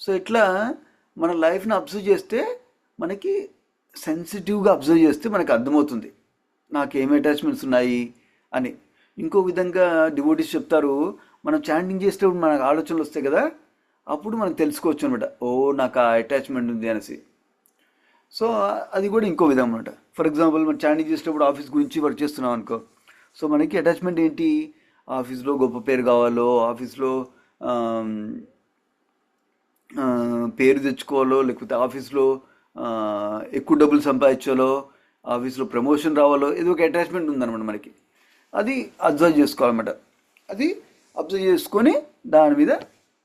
సో ఇట్లా మన లైఫ్ని అబ్జర్వ్ చేస్తే, మనకి సెన్సిటివ్గా అబ్జర్వ్ చేస్తే మనకు అర్థమవుతుంది నాకు ఏమి అటాచ్మెంట్స్ ఉన్నాయి అని. ఇంకో విధంగా డివోటీస్ చెప్తారు, మనం చాంటింగ్ చేసేటప్పుడు మనకు ఆలోచనలు వస్తాయి కదా, అప్పుడు మనకు తెలుసుకోవచ్చు అనమాట, నాకు ఆ అటాచ్మెంట్ ఉంది అనేసి. సో అది కూడా ఇంకో విధం అనమాట. ఫర్ ఎగ్జాంపుల్ మనం చాంటింగ్ చేసేటప్పుడు ఆఫీస్ గురించి వర్క్ చేస్తున్నాం అనుకో, సో మనకి అటాచ్మెంట్ ఏంటి? ఆఫీస్లో గొప్ప పేరు కావాలో, ఆఫీస్లో పేరు తెచ్చుకోవాలో, లేకపోతే ఆఫీస్లో ఎక్కువ డబ్బులు సంపాదించాలో, ఆఫీస్లో ప్రమోషన్ రావాలో, ఏదో ఒక అటాచ్మెంట్ ఉందన్నమాట మనకి. అది అబ్జర్వ్ చేసుకోవాలన్నమాట. అది అబ్జర్వ్ చేసుకొని దాని మీద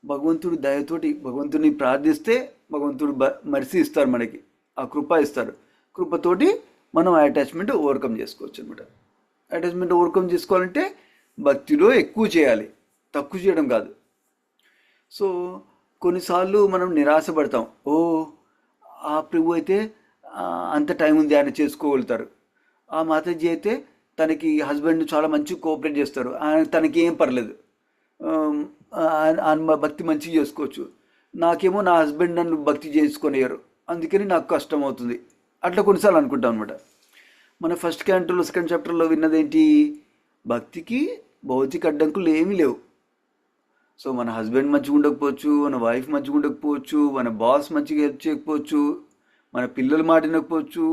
భగవంతుడి దయతోటి భగవంతుడిని ప్రార్థిస్తే భగవంతుడు మర్సీ ఇస్తారు మనకి, ఆ కృప ఇస్తారు. కృపతోటి మనం ఆ అటాచ్మెంట్ ఓవర్కమ్ చేసుకోవచ్చు అనమాట. అటాచ్మెంట్ ఓవర్కమ్ చేసుకోవాలంటే భక్తిలో ఎక్కువ చేయాలి, తక్కువ చేయడం కాదు. సో కొన్నిసార్లు మనం నిరాశపడతాం, ఆ ప్రభు అయితే అంత టైం ఉంది, ఆయన చేసుకోగలుగుతారు. ఆ మాతాజీ అయితే తనకి హస్బెండ్ చాలా మంచి కోఆపరేట్ చేస్తారు, తనకి ఏం పర్లేదు, భక్తి మంచిగా చేసుకోవచ్చు. నాకేమో నా హస్బెండ్ నన్ను భక్తి చేసుకొనియరు, అందుకని నాకు కష్టం అవుతుంది. అట్లా కొన్నిసార్లు అనుకుంటాం అనమాట. మన ఫస్ట్ క్యాంటర్లో సెకండ్ చాప్టర్లో విన్నదేంటి? భక్తికి భౌతిక అడ్డంకులు ఏమీ లేవు. సో మన హస్బెండ్ మంచిగా ఉండకపోవచ్చు, మన వైఫ్ మంచిగా ఉండకపోవచ్చు, మన బాస్ మంచిగా హెల్ప్ చేయకపోవచ్చు, మన పిల్లలు మాట వినకపోవచ్చు,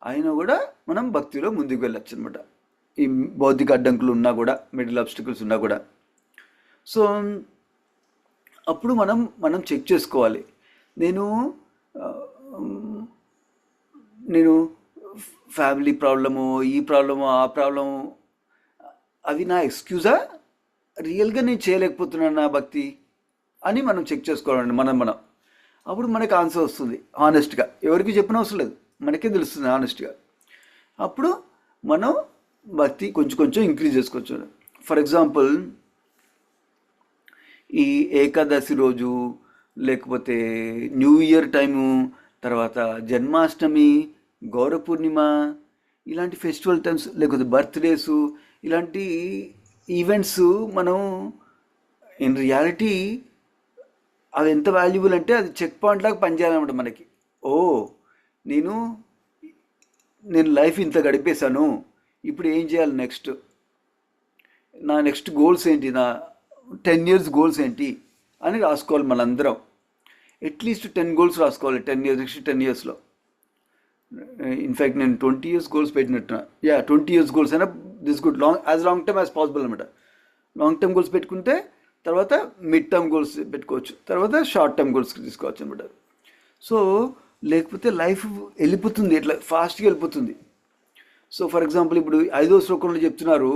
అయినా కూడా మనం భక్తిలో ముందుకు వెళ్ళచ్చు అనమాట. ఈ భౌతిక అడ్డంకులు ఉన్నా కూడా, మిడిల్ ఆబ్స్టికల్స్ ఉన్నా కూడా. సో అప్పుడు మనం చెక్ చేసుకోవాలి, నేను ఫ్యామిలీ ప్రాబ్లము, ఈ ప్రాబ్లము, ఆ ప్రాబ్లము, అవి నా ఎక్స్క్యూజా, రియల్గా నేను చేయలేకపోతున్నాను నా భక్తి అని మనం చెక్ చేసుకోవాలండి మనం. అప్పుడు మనకి ఆన్సర్ వస్తుంది హానెస్ట్గా, ఎవరికి చెప్పిన అవసరం లేదు, మనకే తెలుస్తుంది హానెస్ట్గా. అప్పుడు మనం భక్తి కొంచెం ఇంక్రీజ్ చేసుకోవచ్చు. ఫర్ ఎగ్జాంపుల్, ఈ ఏకాదశి రోజు, లేకపోతే న్యూ ఇయర్ టైము, తర్వాత జన్మాష్టమి, గౌర పూర్ణిమ, ఇలాంటి ఫెస్టివల్ టైమ్స్, లేకపోతే బర్త్డేసు, ఇలాంటి ఈవెంట్స్ మనం ఇన్ రియాలిటీ అది ఎంత వాల్యుబుల్ అంటే అది చెక్ పాయింట్ లాగా పనిచేయాలన్నమాట మనకి. ఓ నేను నేను లైఫ్ ఇంత గడిపేశాను, ఇప్పుడు ఏం చేయాలి నెక్స్ట్, నా నెక్స్ట్ గోల్స్ ఏంటి, నా 10 years గోల్స్ ఏంటి అని రాసుకోవాలి మనందరం. అట్లీస్ట్ 10 goals రాసుకోవాలి 10 years, నెక్స్ట్ 10 yearsలో. ఇన్ఫ్యాక్ట్ నేను 20 years గోల్స్ పెట్టినట్టున్నా. 20 years గోల్స్ అయినా this good, long term as possible అనమాట. లాంగ్ టర్మ్ గోల్స్ పెట్టుకుంటే తర్వాత మిడ్ టర్మ్ గోల్స్ పెట్టుకోవచ్చు, తర్వాత షార్ట్ టర్మ్ గోల్స్ తీసుకోవచ్చు అనమాట. సో లేకపోతే లైఫ్ వెళ్ళిపోతుంది, ఇట్లా ఫాస్ట్గా వెళ్ళిపోతుంది. సో ఫర్ ఎగ్జాంపుల్ ఇప్పుడు 5వ శ్లోకంలో చెప్తున్నారు,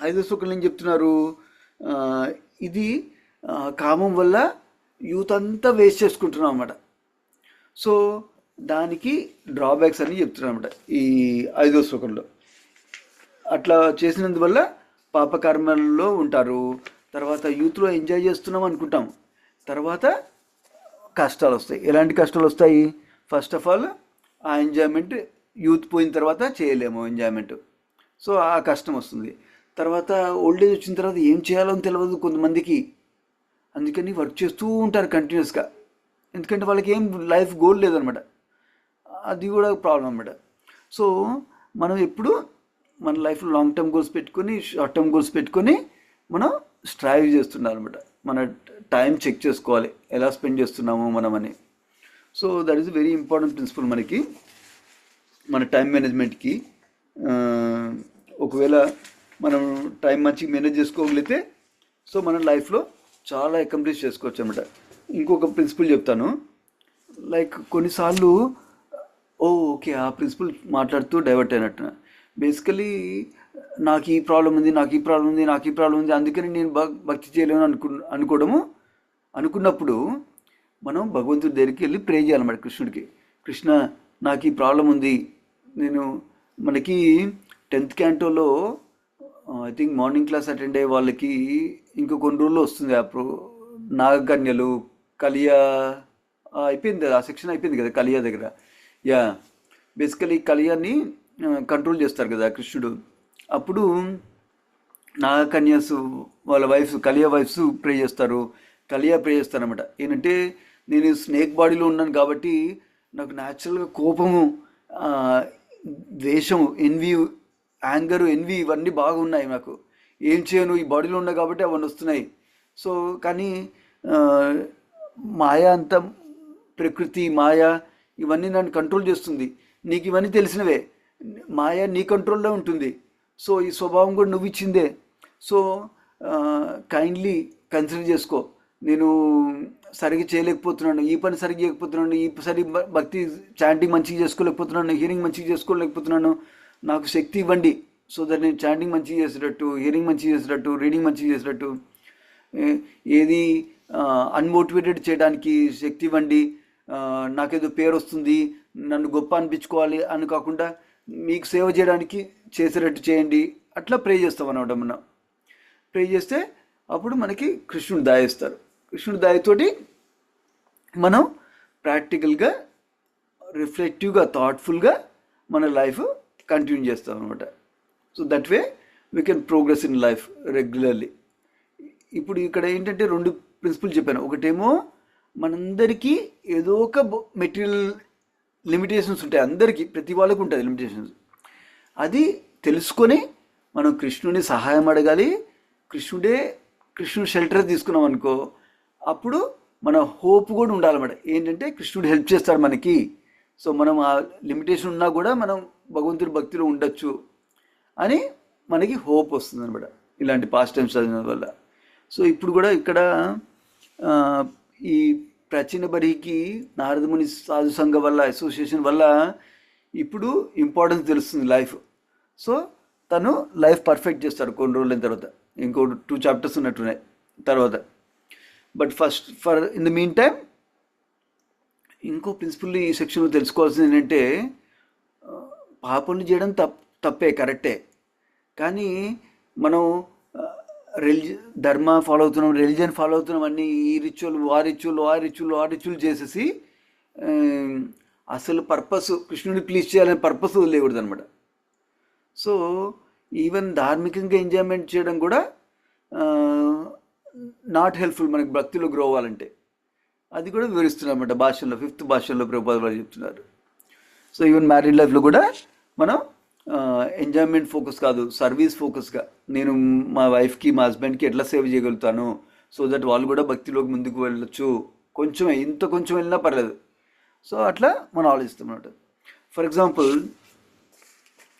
5వ శ్లోకంలో ఏం చెప్తున్నారు, ఆ, ఇది కామం వల్ల యూత్ అంతా వేస్ట్ చేసుకుంటున్నాం అన్నమాట. సో దానికి డ్రాబ్యాక్స్ అని చెప్తున్నాం అన్నమాట ఈ 5వ శ్లోకంలో. అట్లా చేసినందువల్ల పాపకర్మల్లో ఉంటారు, తర్వాత యూత్లో ఎంజాయ్ చేస్తున్నాం అనుకుంటాం, తర్వాత కష్టాలు వస్తాయి. ఎలాంటి కష్టాలు వస్తాయి? ఫస్ట్ ఆఫ్ ఆల్ ఆ ఎంజాయ్మెంట్ యూత్ పోయిన తర్వాత చేయలేము ఎంజాయ్మెంట్, సో ఆ కష్టం వస్తుంది. తర్వాత ఓల్డ్ ఏజ్ వచ్చిన తర్వాత ఏం చేయాలో అని తెలియదు కొంతమందికి, అందుకని వర్క్ చేస్తూ ఉంటారు కంటిన్యూస్గా, ఎందుకంటే వాళ్ళకి ఏం లైఫ్ గోల్ లేదనమాట. అది కూడా ప్రాబ్లం అన్నమాట. సో మనం ఎప్పుడు మన లైఫ్లో లాంగ్ టర్మ్ గోల్స్ పెట్టుకొని, షార్ట్ టర్మ్ గోల్స్ పెట్టుకొని మనం స్ట్రైవ్ చేస్తున్నాం అనమాట. మన టైం చెక్ చేసుకోవాలి, ఎలా స్పెండ్ చేస్తున్నాము మనం అని. So that is very important principle మనకి, మన టైం మేనేజ్మెంట్కి. ఒకవేళ మనం టైం మంచిగా మేనేజ్ చేసుకోగలిగితే సో మన లైఫ్లో చాలా అకంప్లిష్ చేసుకోవచ్చు అనమాట. ఇంకొక ప్రిన్సిపల్ చెప్తాను. లైక్ కొన్నిసార్లు ఓకే ఆ ప్రిన్సిపల్ మాట్లాడుతూ డైవర్ట్ అయినట్టు, బేసికలీ నాకు ఈ ప్రాబ్లం ఉంది, నాకు ఈ ప్రాబ్లం ఉంది, నాకు ఈ ప్రాబ్లం ఉంది, అందుకని నేను భక్తి చేయలేను అనుకోవడము. అనుకున్నప్పుడు మనం భగవంతుడి దగ్గరికి వెళ్ళి ప్రే చేయాలన్నమాట కృష్ణుడికి. కృష్ణ నాకు ఈ ప్రాబ్లం ఉంది, నేను మనకి 10th cantoలో I think morning class attend అయ్యే వాళ్ళకి ఇంకో కొన్ని రోజుల్లో వస్తుంది ఆ నాగకన్యలు కలియా అయిపోయింది, ఆ సెక్షన్ అయిపోయింది కదా కలియా దగ్గర. బేసికలీ కలియాని కంట్రోల్ చేస్తారు కదా కృష్ణుడు. అప్పుడు నాగకన్యాస్ వాళ్ళ వైఫ్స్, కలియా వైఫ్స్ ప్రే చేస్తారు, కలియా ప్రే చేస్తారనమాట. ఏంటంటే నేను స్నేక్ బాడీలో ఉన్నాను కాబట్టి నాకు న్యాచురల్గా కోపము, ద్వేషం, యాంగరు, ఎన్వి ఇవన్నీ బాగున్నాయి నాకు. ఏం చేయను, ఈ బాడీలో ఉన్నా కాబట్టి అవన్నీ వస్తున్నాయి. సో కానీ మాయ అంతా, ప్రకృతి మాయ ఇవన్నీ నన్ను కంట్రోల్ చేస్తుంది. నీకు ఇవన్నీ తెలిసినవే, మాయ నీ కంట్రోల్లో ఉంటుంది. సో ఈ స్వభావం కూడా నువ్వు ఇచ్చిందే. సో కైండ్లీ కన్సిడర్ చేసుకో, నేను సరిగ్గా చేయలేకపోతున్నాను, ఈ పని సరిగ్గా చేయకపోతున్నాను, ఈ భక్తి చాంటింగ్ మంచిగా చేసుకోలేకపోతున్నాను, హియరింగ్ మంచిగా చేసుకోలేకపోతున్నాను, నాకు శక్తి ఇవ్వండి సో దట్ నేను చాంటింగ్ మంచిగా చేసేటట్టు, హియరింగ్ మంచిగా చేసేటట్టు, రీడింగ్ మంచిగా చేసేటట్టు, ఏది అన్మోటివేటెడ్ చేయడానికి శక్తి ఇవ్వండి, నాకేదో పేరు వస్తుంది, నన్ను గొప్ప అనిపించుకోవాలి అని కాకుండా మీకు సేవ చేయడానికి చేసేటట్టు చేయండి. అట్లా ప్రే చేస్తాం అన్నమాట. మనం ప్రే చేస్తే అప్పుడు మనకి కృష్ణుడు దయిస్తారు. కృష్ణుడి దయతోటి మనం ప్రాక్టికల్గా, రిఫ్లెక్టివ్గా, థాట్ఫుల్గా మన లైఫ్ కంటిన్యూ చేస్తాం అనమాట. So that way we can progress in life regularly. ఇప్పుడు ఇక్కడ ఏంటంటే 2 ప్రిన్సిపల్ చెప్పాను. ఒకటేమో మనందరికీ ఏదో ఒక మెటీరియల్ లిమిటేషన్స్ ఉంటాయి, అందరికీ, ప్రతి వాళ్ళకు ఉంటుంది లిమిటేషన్స్. అది తెలుసుకొని మనం కృష్ణుని సహాయం అడగాలి. కృష్ణుడు షెల్టర్ తీసుకున్నాం అనుకో, అప్పుడు మన హోప్ కూడా ఉండాలన్నమాట. ఏంటంటే కృష్ణుడు హెల్ప్ చేస్తాడు మనకి. సో మనం ఆ లిమిటేషన్ ఉన్నా కూడా మనం భగవంతుడి భక్తిలో ఉండొచ్చు అని మనకి హోప్ వస్తుంది అనమాట ఇలాంటి పాస్ట్ టైమ్స్ చదివిన వల్ల. సో ఇప్పుడు కూడా ఇక్కడ ఈ ప్రాచీన బరికి నారదముని సాధు సంఘ వల్ల, అసోసియేషన్ వల్ల ఇప్పుడు ఇంపార్టెన్స్ తెలుస్తుంది లైఫ్. సో తను లైఫ్ పర్ఫెక్ట్ చేస్తాడు కొన్ని రోజులైన తర్వాత. ఇంకో 2 chapters ఉన్నట్టున్నాయి తర్వాత. But in the mean time ఇంకో ప్రిన్సిపల్ ఈ సెక్షన్లో తెలుసుకోవాల్సింది ఏంటంటే, పాపం చేయడం తప్పే, కరెక్టే, కానీ మనం ధర్మ ఫాలో అవుతున్నాం, రిలీజియన్ ఫాలో అవుతున్నాం, అన్నీ ఈ రిచువల్, ఆ రిచువల్ చేసేసి అసలు పర్పస్ కృష్ణుడిని ప్లీజ్ చేయాలనే పర్పస్ వదిలేకూడదు అనమాట. సో ఈవెన్ ధార్మికంగా ఎంజాయ్మెంట్ చేయడం కూడా నాట్ హెల్ప్ఫుల్ మనకి భక్తిలో గ్రో అవ్వాలంటే. అది కూడా వివరిస్తున్నారు అన్నమాట భాషల్లో, 5th భాషల్లో ప్రభుపాద వారు చెప్తున్నారు. సో ఈవెన్ మ్యారీడ్ లైఫ్లో కూడా మనం ఎంజాయ్మెంట్ ఫోకస్ కాదు, సర్వీస్ ఫోకస్గా నేను మా వైఫ్కి మా హస్బెండ్కి ఎట్లా సేవ్ చేయగలుగుతాను, సో దట్ వాళ్ళు కూడా భక్తిలోకి ముందుకు వెళ్ళొచ్చు, కొంచెం ఇంత కొంచెం వెళ్ళినా పర్లేదు. సో అట్లా మనం ఆలోచిస్తాం అన్నమాట. ఫర్ ఎగ్జాంపుల్,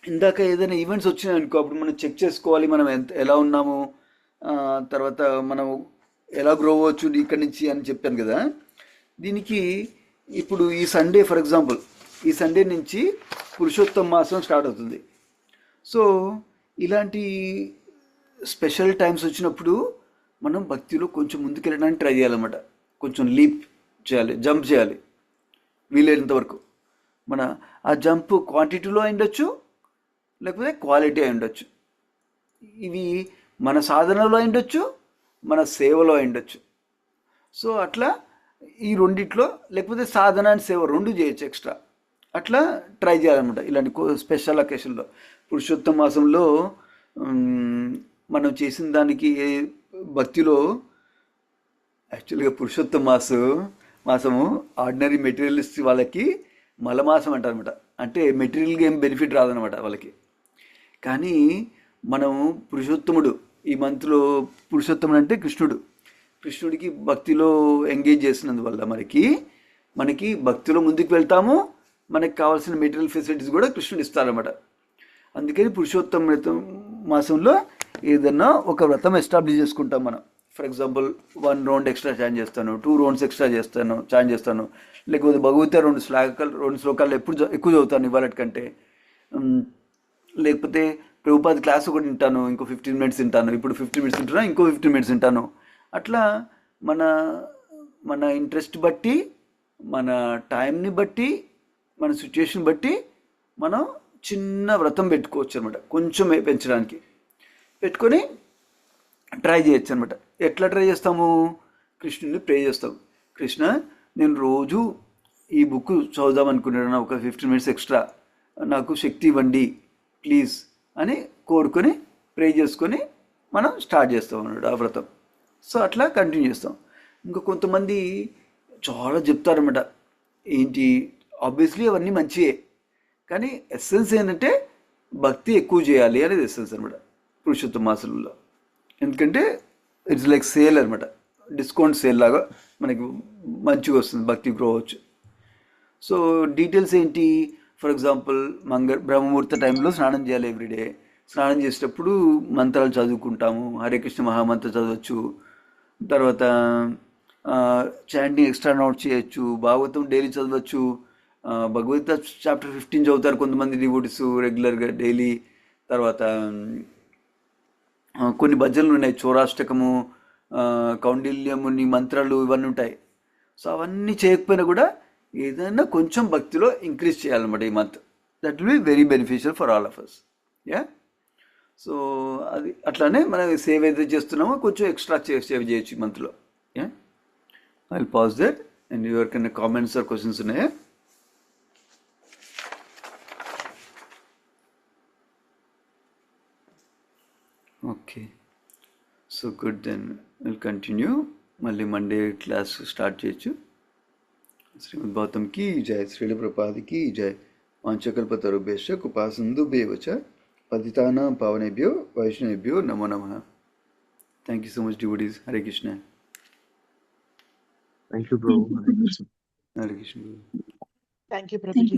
ఇందాక ఏదైనా ఈవెంట్స్ వచ్చినాయి అనుకో, అప్పుడు మనం చెక్ చేసుకోవాలి మనం ఎలా ఉన్నాము, తర్వాత మనం ఎలా గ్రో అవ్వచ్చు ఇక్కడి నుంచి అని చెప్పాను కదా. దీనికి ఇప్పుడు ఈ సండే ఫర్ ఎగ్జాంపుల్, ఈ సండే నుంచి పురుషోత్తమ మాసం స్టార్ట్ అవుతుంది. సో ఇలాంటి స్పెషల్ టైమ్స్ వచ్చినప్పుడు మనం భక్తిలో కొంచెం ముందుకెళ్ళడానికి ట్రై చేయాలన్నమాట. కొంచెం లీప్ చేయాలి, జంప్ చేయాలి వీలైనంత వరకు. మన ఆ జంప్ క్వాంటిటీలో అయి ఉండొచ్చు, లేకపోతే క్వాలిటీ అయి ఉండొచ్చు. ఇవి మన సాధనలో అయి ఉండొచ్చు, మన సేవలో అయి ఉండొచ్చు. సో అట్లా ఈ రెండిట్లో, లేకపోతే సాధన అండ్ సేవ రెండు చేయొచ్చు ఎక్స్ట్రా. అట్లా ట్రై చేయాలన్నమాట ఇలాంటి స్పెషల్ అకేషన్లో. పురుషోత్తమ మాసంలో మనం చేసిన దానికి భక్తిలో యాక్చువల్గా పురుషోత్తమ మాసము ఆర్డినరీ మెటీరియలిస్ట్ వాళ్ళకి మలమాసం అంటారనమాట. అంటే మెటీరియల్గా ఏం బెనిఫిట్ రాదనమాట వాళ్ళకి. కానీ మనం పురుషోత్తముడు, ఈ మంత్లో పురుషోత్తముడు అంటే కృష్ణుడికి భక్తిలో ఎంగేజ్ చేసినందువల్ల మనకి భక్తిలో ముందుకు వెళ్తాము, మనకి కావాల్సిన మెటీరియల్ ఫెసిలిటీస్ కూడా కృష్ణుడు ఇస్తారన్నమాట. అందుకని పురుషోత్తమ మాసంలో ఏదన్నా ఒక వ్రతం ఎస్టాబ్లిష్ చేసుకుంటాం మనం. ఫర్ ఎగ్జాంపుల్ 1 రౌండ్ ఎక్స్ట్రా చాన్ చేస్తాను, 2 రౌండ్స్ ఎక్స్ట్రా చాన్ చేస్తాను, లేకపోతే భగవద్గీత 2 శ్లోకాలు ఎక్కువ చదువుతాను ఇవాళ కంటే, లేకపోతే ప్రభుపాద క్లాస్ ఒకటి వింటాను, ఇంకో 15 మినిట్స్ వింటాను, ఇప్పుడు 15 మినిట్స్ వింటున్నా, ఇంకో 15 మినిట్స్ వింటాను. అట్లా మన ఇంట్రెస్ట్ బట్టి, మన టైంని బట్టి, మన సిచ్యుయేషన్ బట్టి మనం చిన్న వ్రతం పెట్టుకోవచ్చు అనమాట. కొంచెం పెంచడానికి పెట్టుకొని ట్రై చేయొచ్చు అనమాట. ఎట్లా ట్రై చేస్తాము? కృష్ణుని ప్రే చేస్తాం. కృష్ణ, నేను రోజు ఈ బుక్ చదువుదాం అనుకున్నాను, ఒక 15 మినిట్స్ ఎక్స్ట్రా నాకు శక్తి ఇవ్వండి ప్లీజ్ అని కోరుకొని ప్రే చేసుకొని మనం స్టార్ట్ చేస్తాం అన్నమాట ఆ వ్రతం. సో అట్లా కంటిన్యూ చేస్తాం. ఇంకా కొంతమంది చాలా చెప్తారన్నమాట. ఏంటి, ఆబ్వియస్లీ అవన్నీ మంచియే, కానీ ఎస్సెన్స్ ఏంటంటే భక్తి ఎక్కువ చేయాలి అనేది ఎస్సెన్స్ అనమాట పురుషోత్తమ మాసంలో. ఎందుకంటే ఇట్స్ లైక్ సేల్ అనమాట, డిస్కౌంట్ సేల్ లాగా మనకి మంచిగా వస్తుంది, భక్తి గ్రో అవ్వచ్చు. సో డీటెయిల్స్ ఏంటి? ఫర్ ఎగ్జాంపుల్, బ్రహ్మముహూర్త టైంలో స్నానం చేయాలి ఎవ్రీడే. స్నానం చేసేటప్పుడు మంత్రాలు చదువుకుంటాము, హరే కృష్ణ మహామంత్ర చదవచ్చు, తర్వాత చాంటింగ్ ఎక్స్ట్రా నోట్ చేయొచ్చు, భాగవతం డైలీ చదవచ్చు, భగవద్గీత చాప్టర్ 15 చదువుతారు కొంతమంది డివోటీస్ రెగ్యులర్గా డైలీ. తర్వాత కొన్ని భజనలు ఉన్నాయి, చౌరాష్టకము, కౌండిల్యముని మంత్రాలు, ఇవన్నీ ఉంటాయి. సో అవన్నీ చేయకపోయినా కూడా ఏదైనా కొంచెం భక్తిలో ఇంక్రీజ్ చేయాలన్నమాట ఈ month. That will be very beneficial for all of us. Yeah, so అది అట్లానే మనం సేవ్ ఏదైతే చేస్తున్నామో కొంచెం ఎక్స్ట్రా సేవ్ చేయొచ్చు ఈ మంత్లో. Yeah, I will pause that. And ఎవరికైనా కామెంట్స్ ఆర్ క్వశ్చన్స్ ఉన్నాయా? Okay, so good, then will continue. మళ్ళీ మండే క్లాస్ స్టార్ట్ చేయొచ్చు. శ్రీమద్ భాగవతంకి జయ, శ్రీల ప్రభుపాదికి జయ. వాంఛకల్పతరుభ్యశ్చ కృపా సింధుభ్యేవచ పతితానాం పావనేభ్యో వైష్ణవేభ్యో నమో నమః. Thank you so much devotees. Hare Krishna. Thank you, bro. Hare Krishna. Hare Krishna. Thank you, Prabhuji.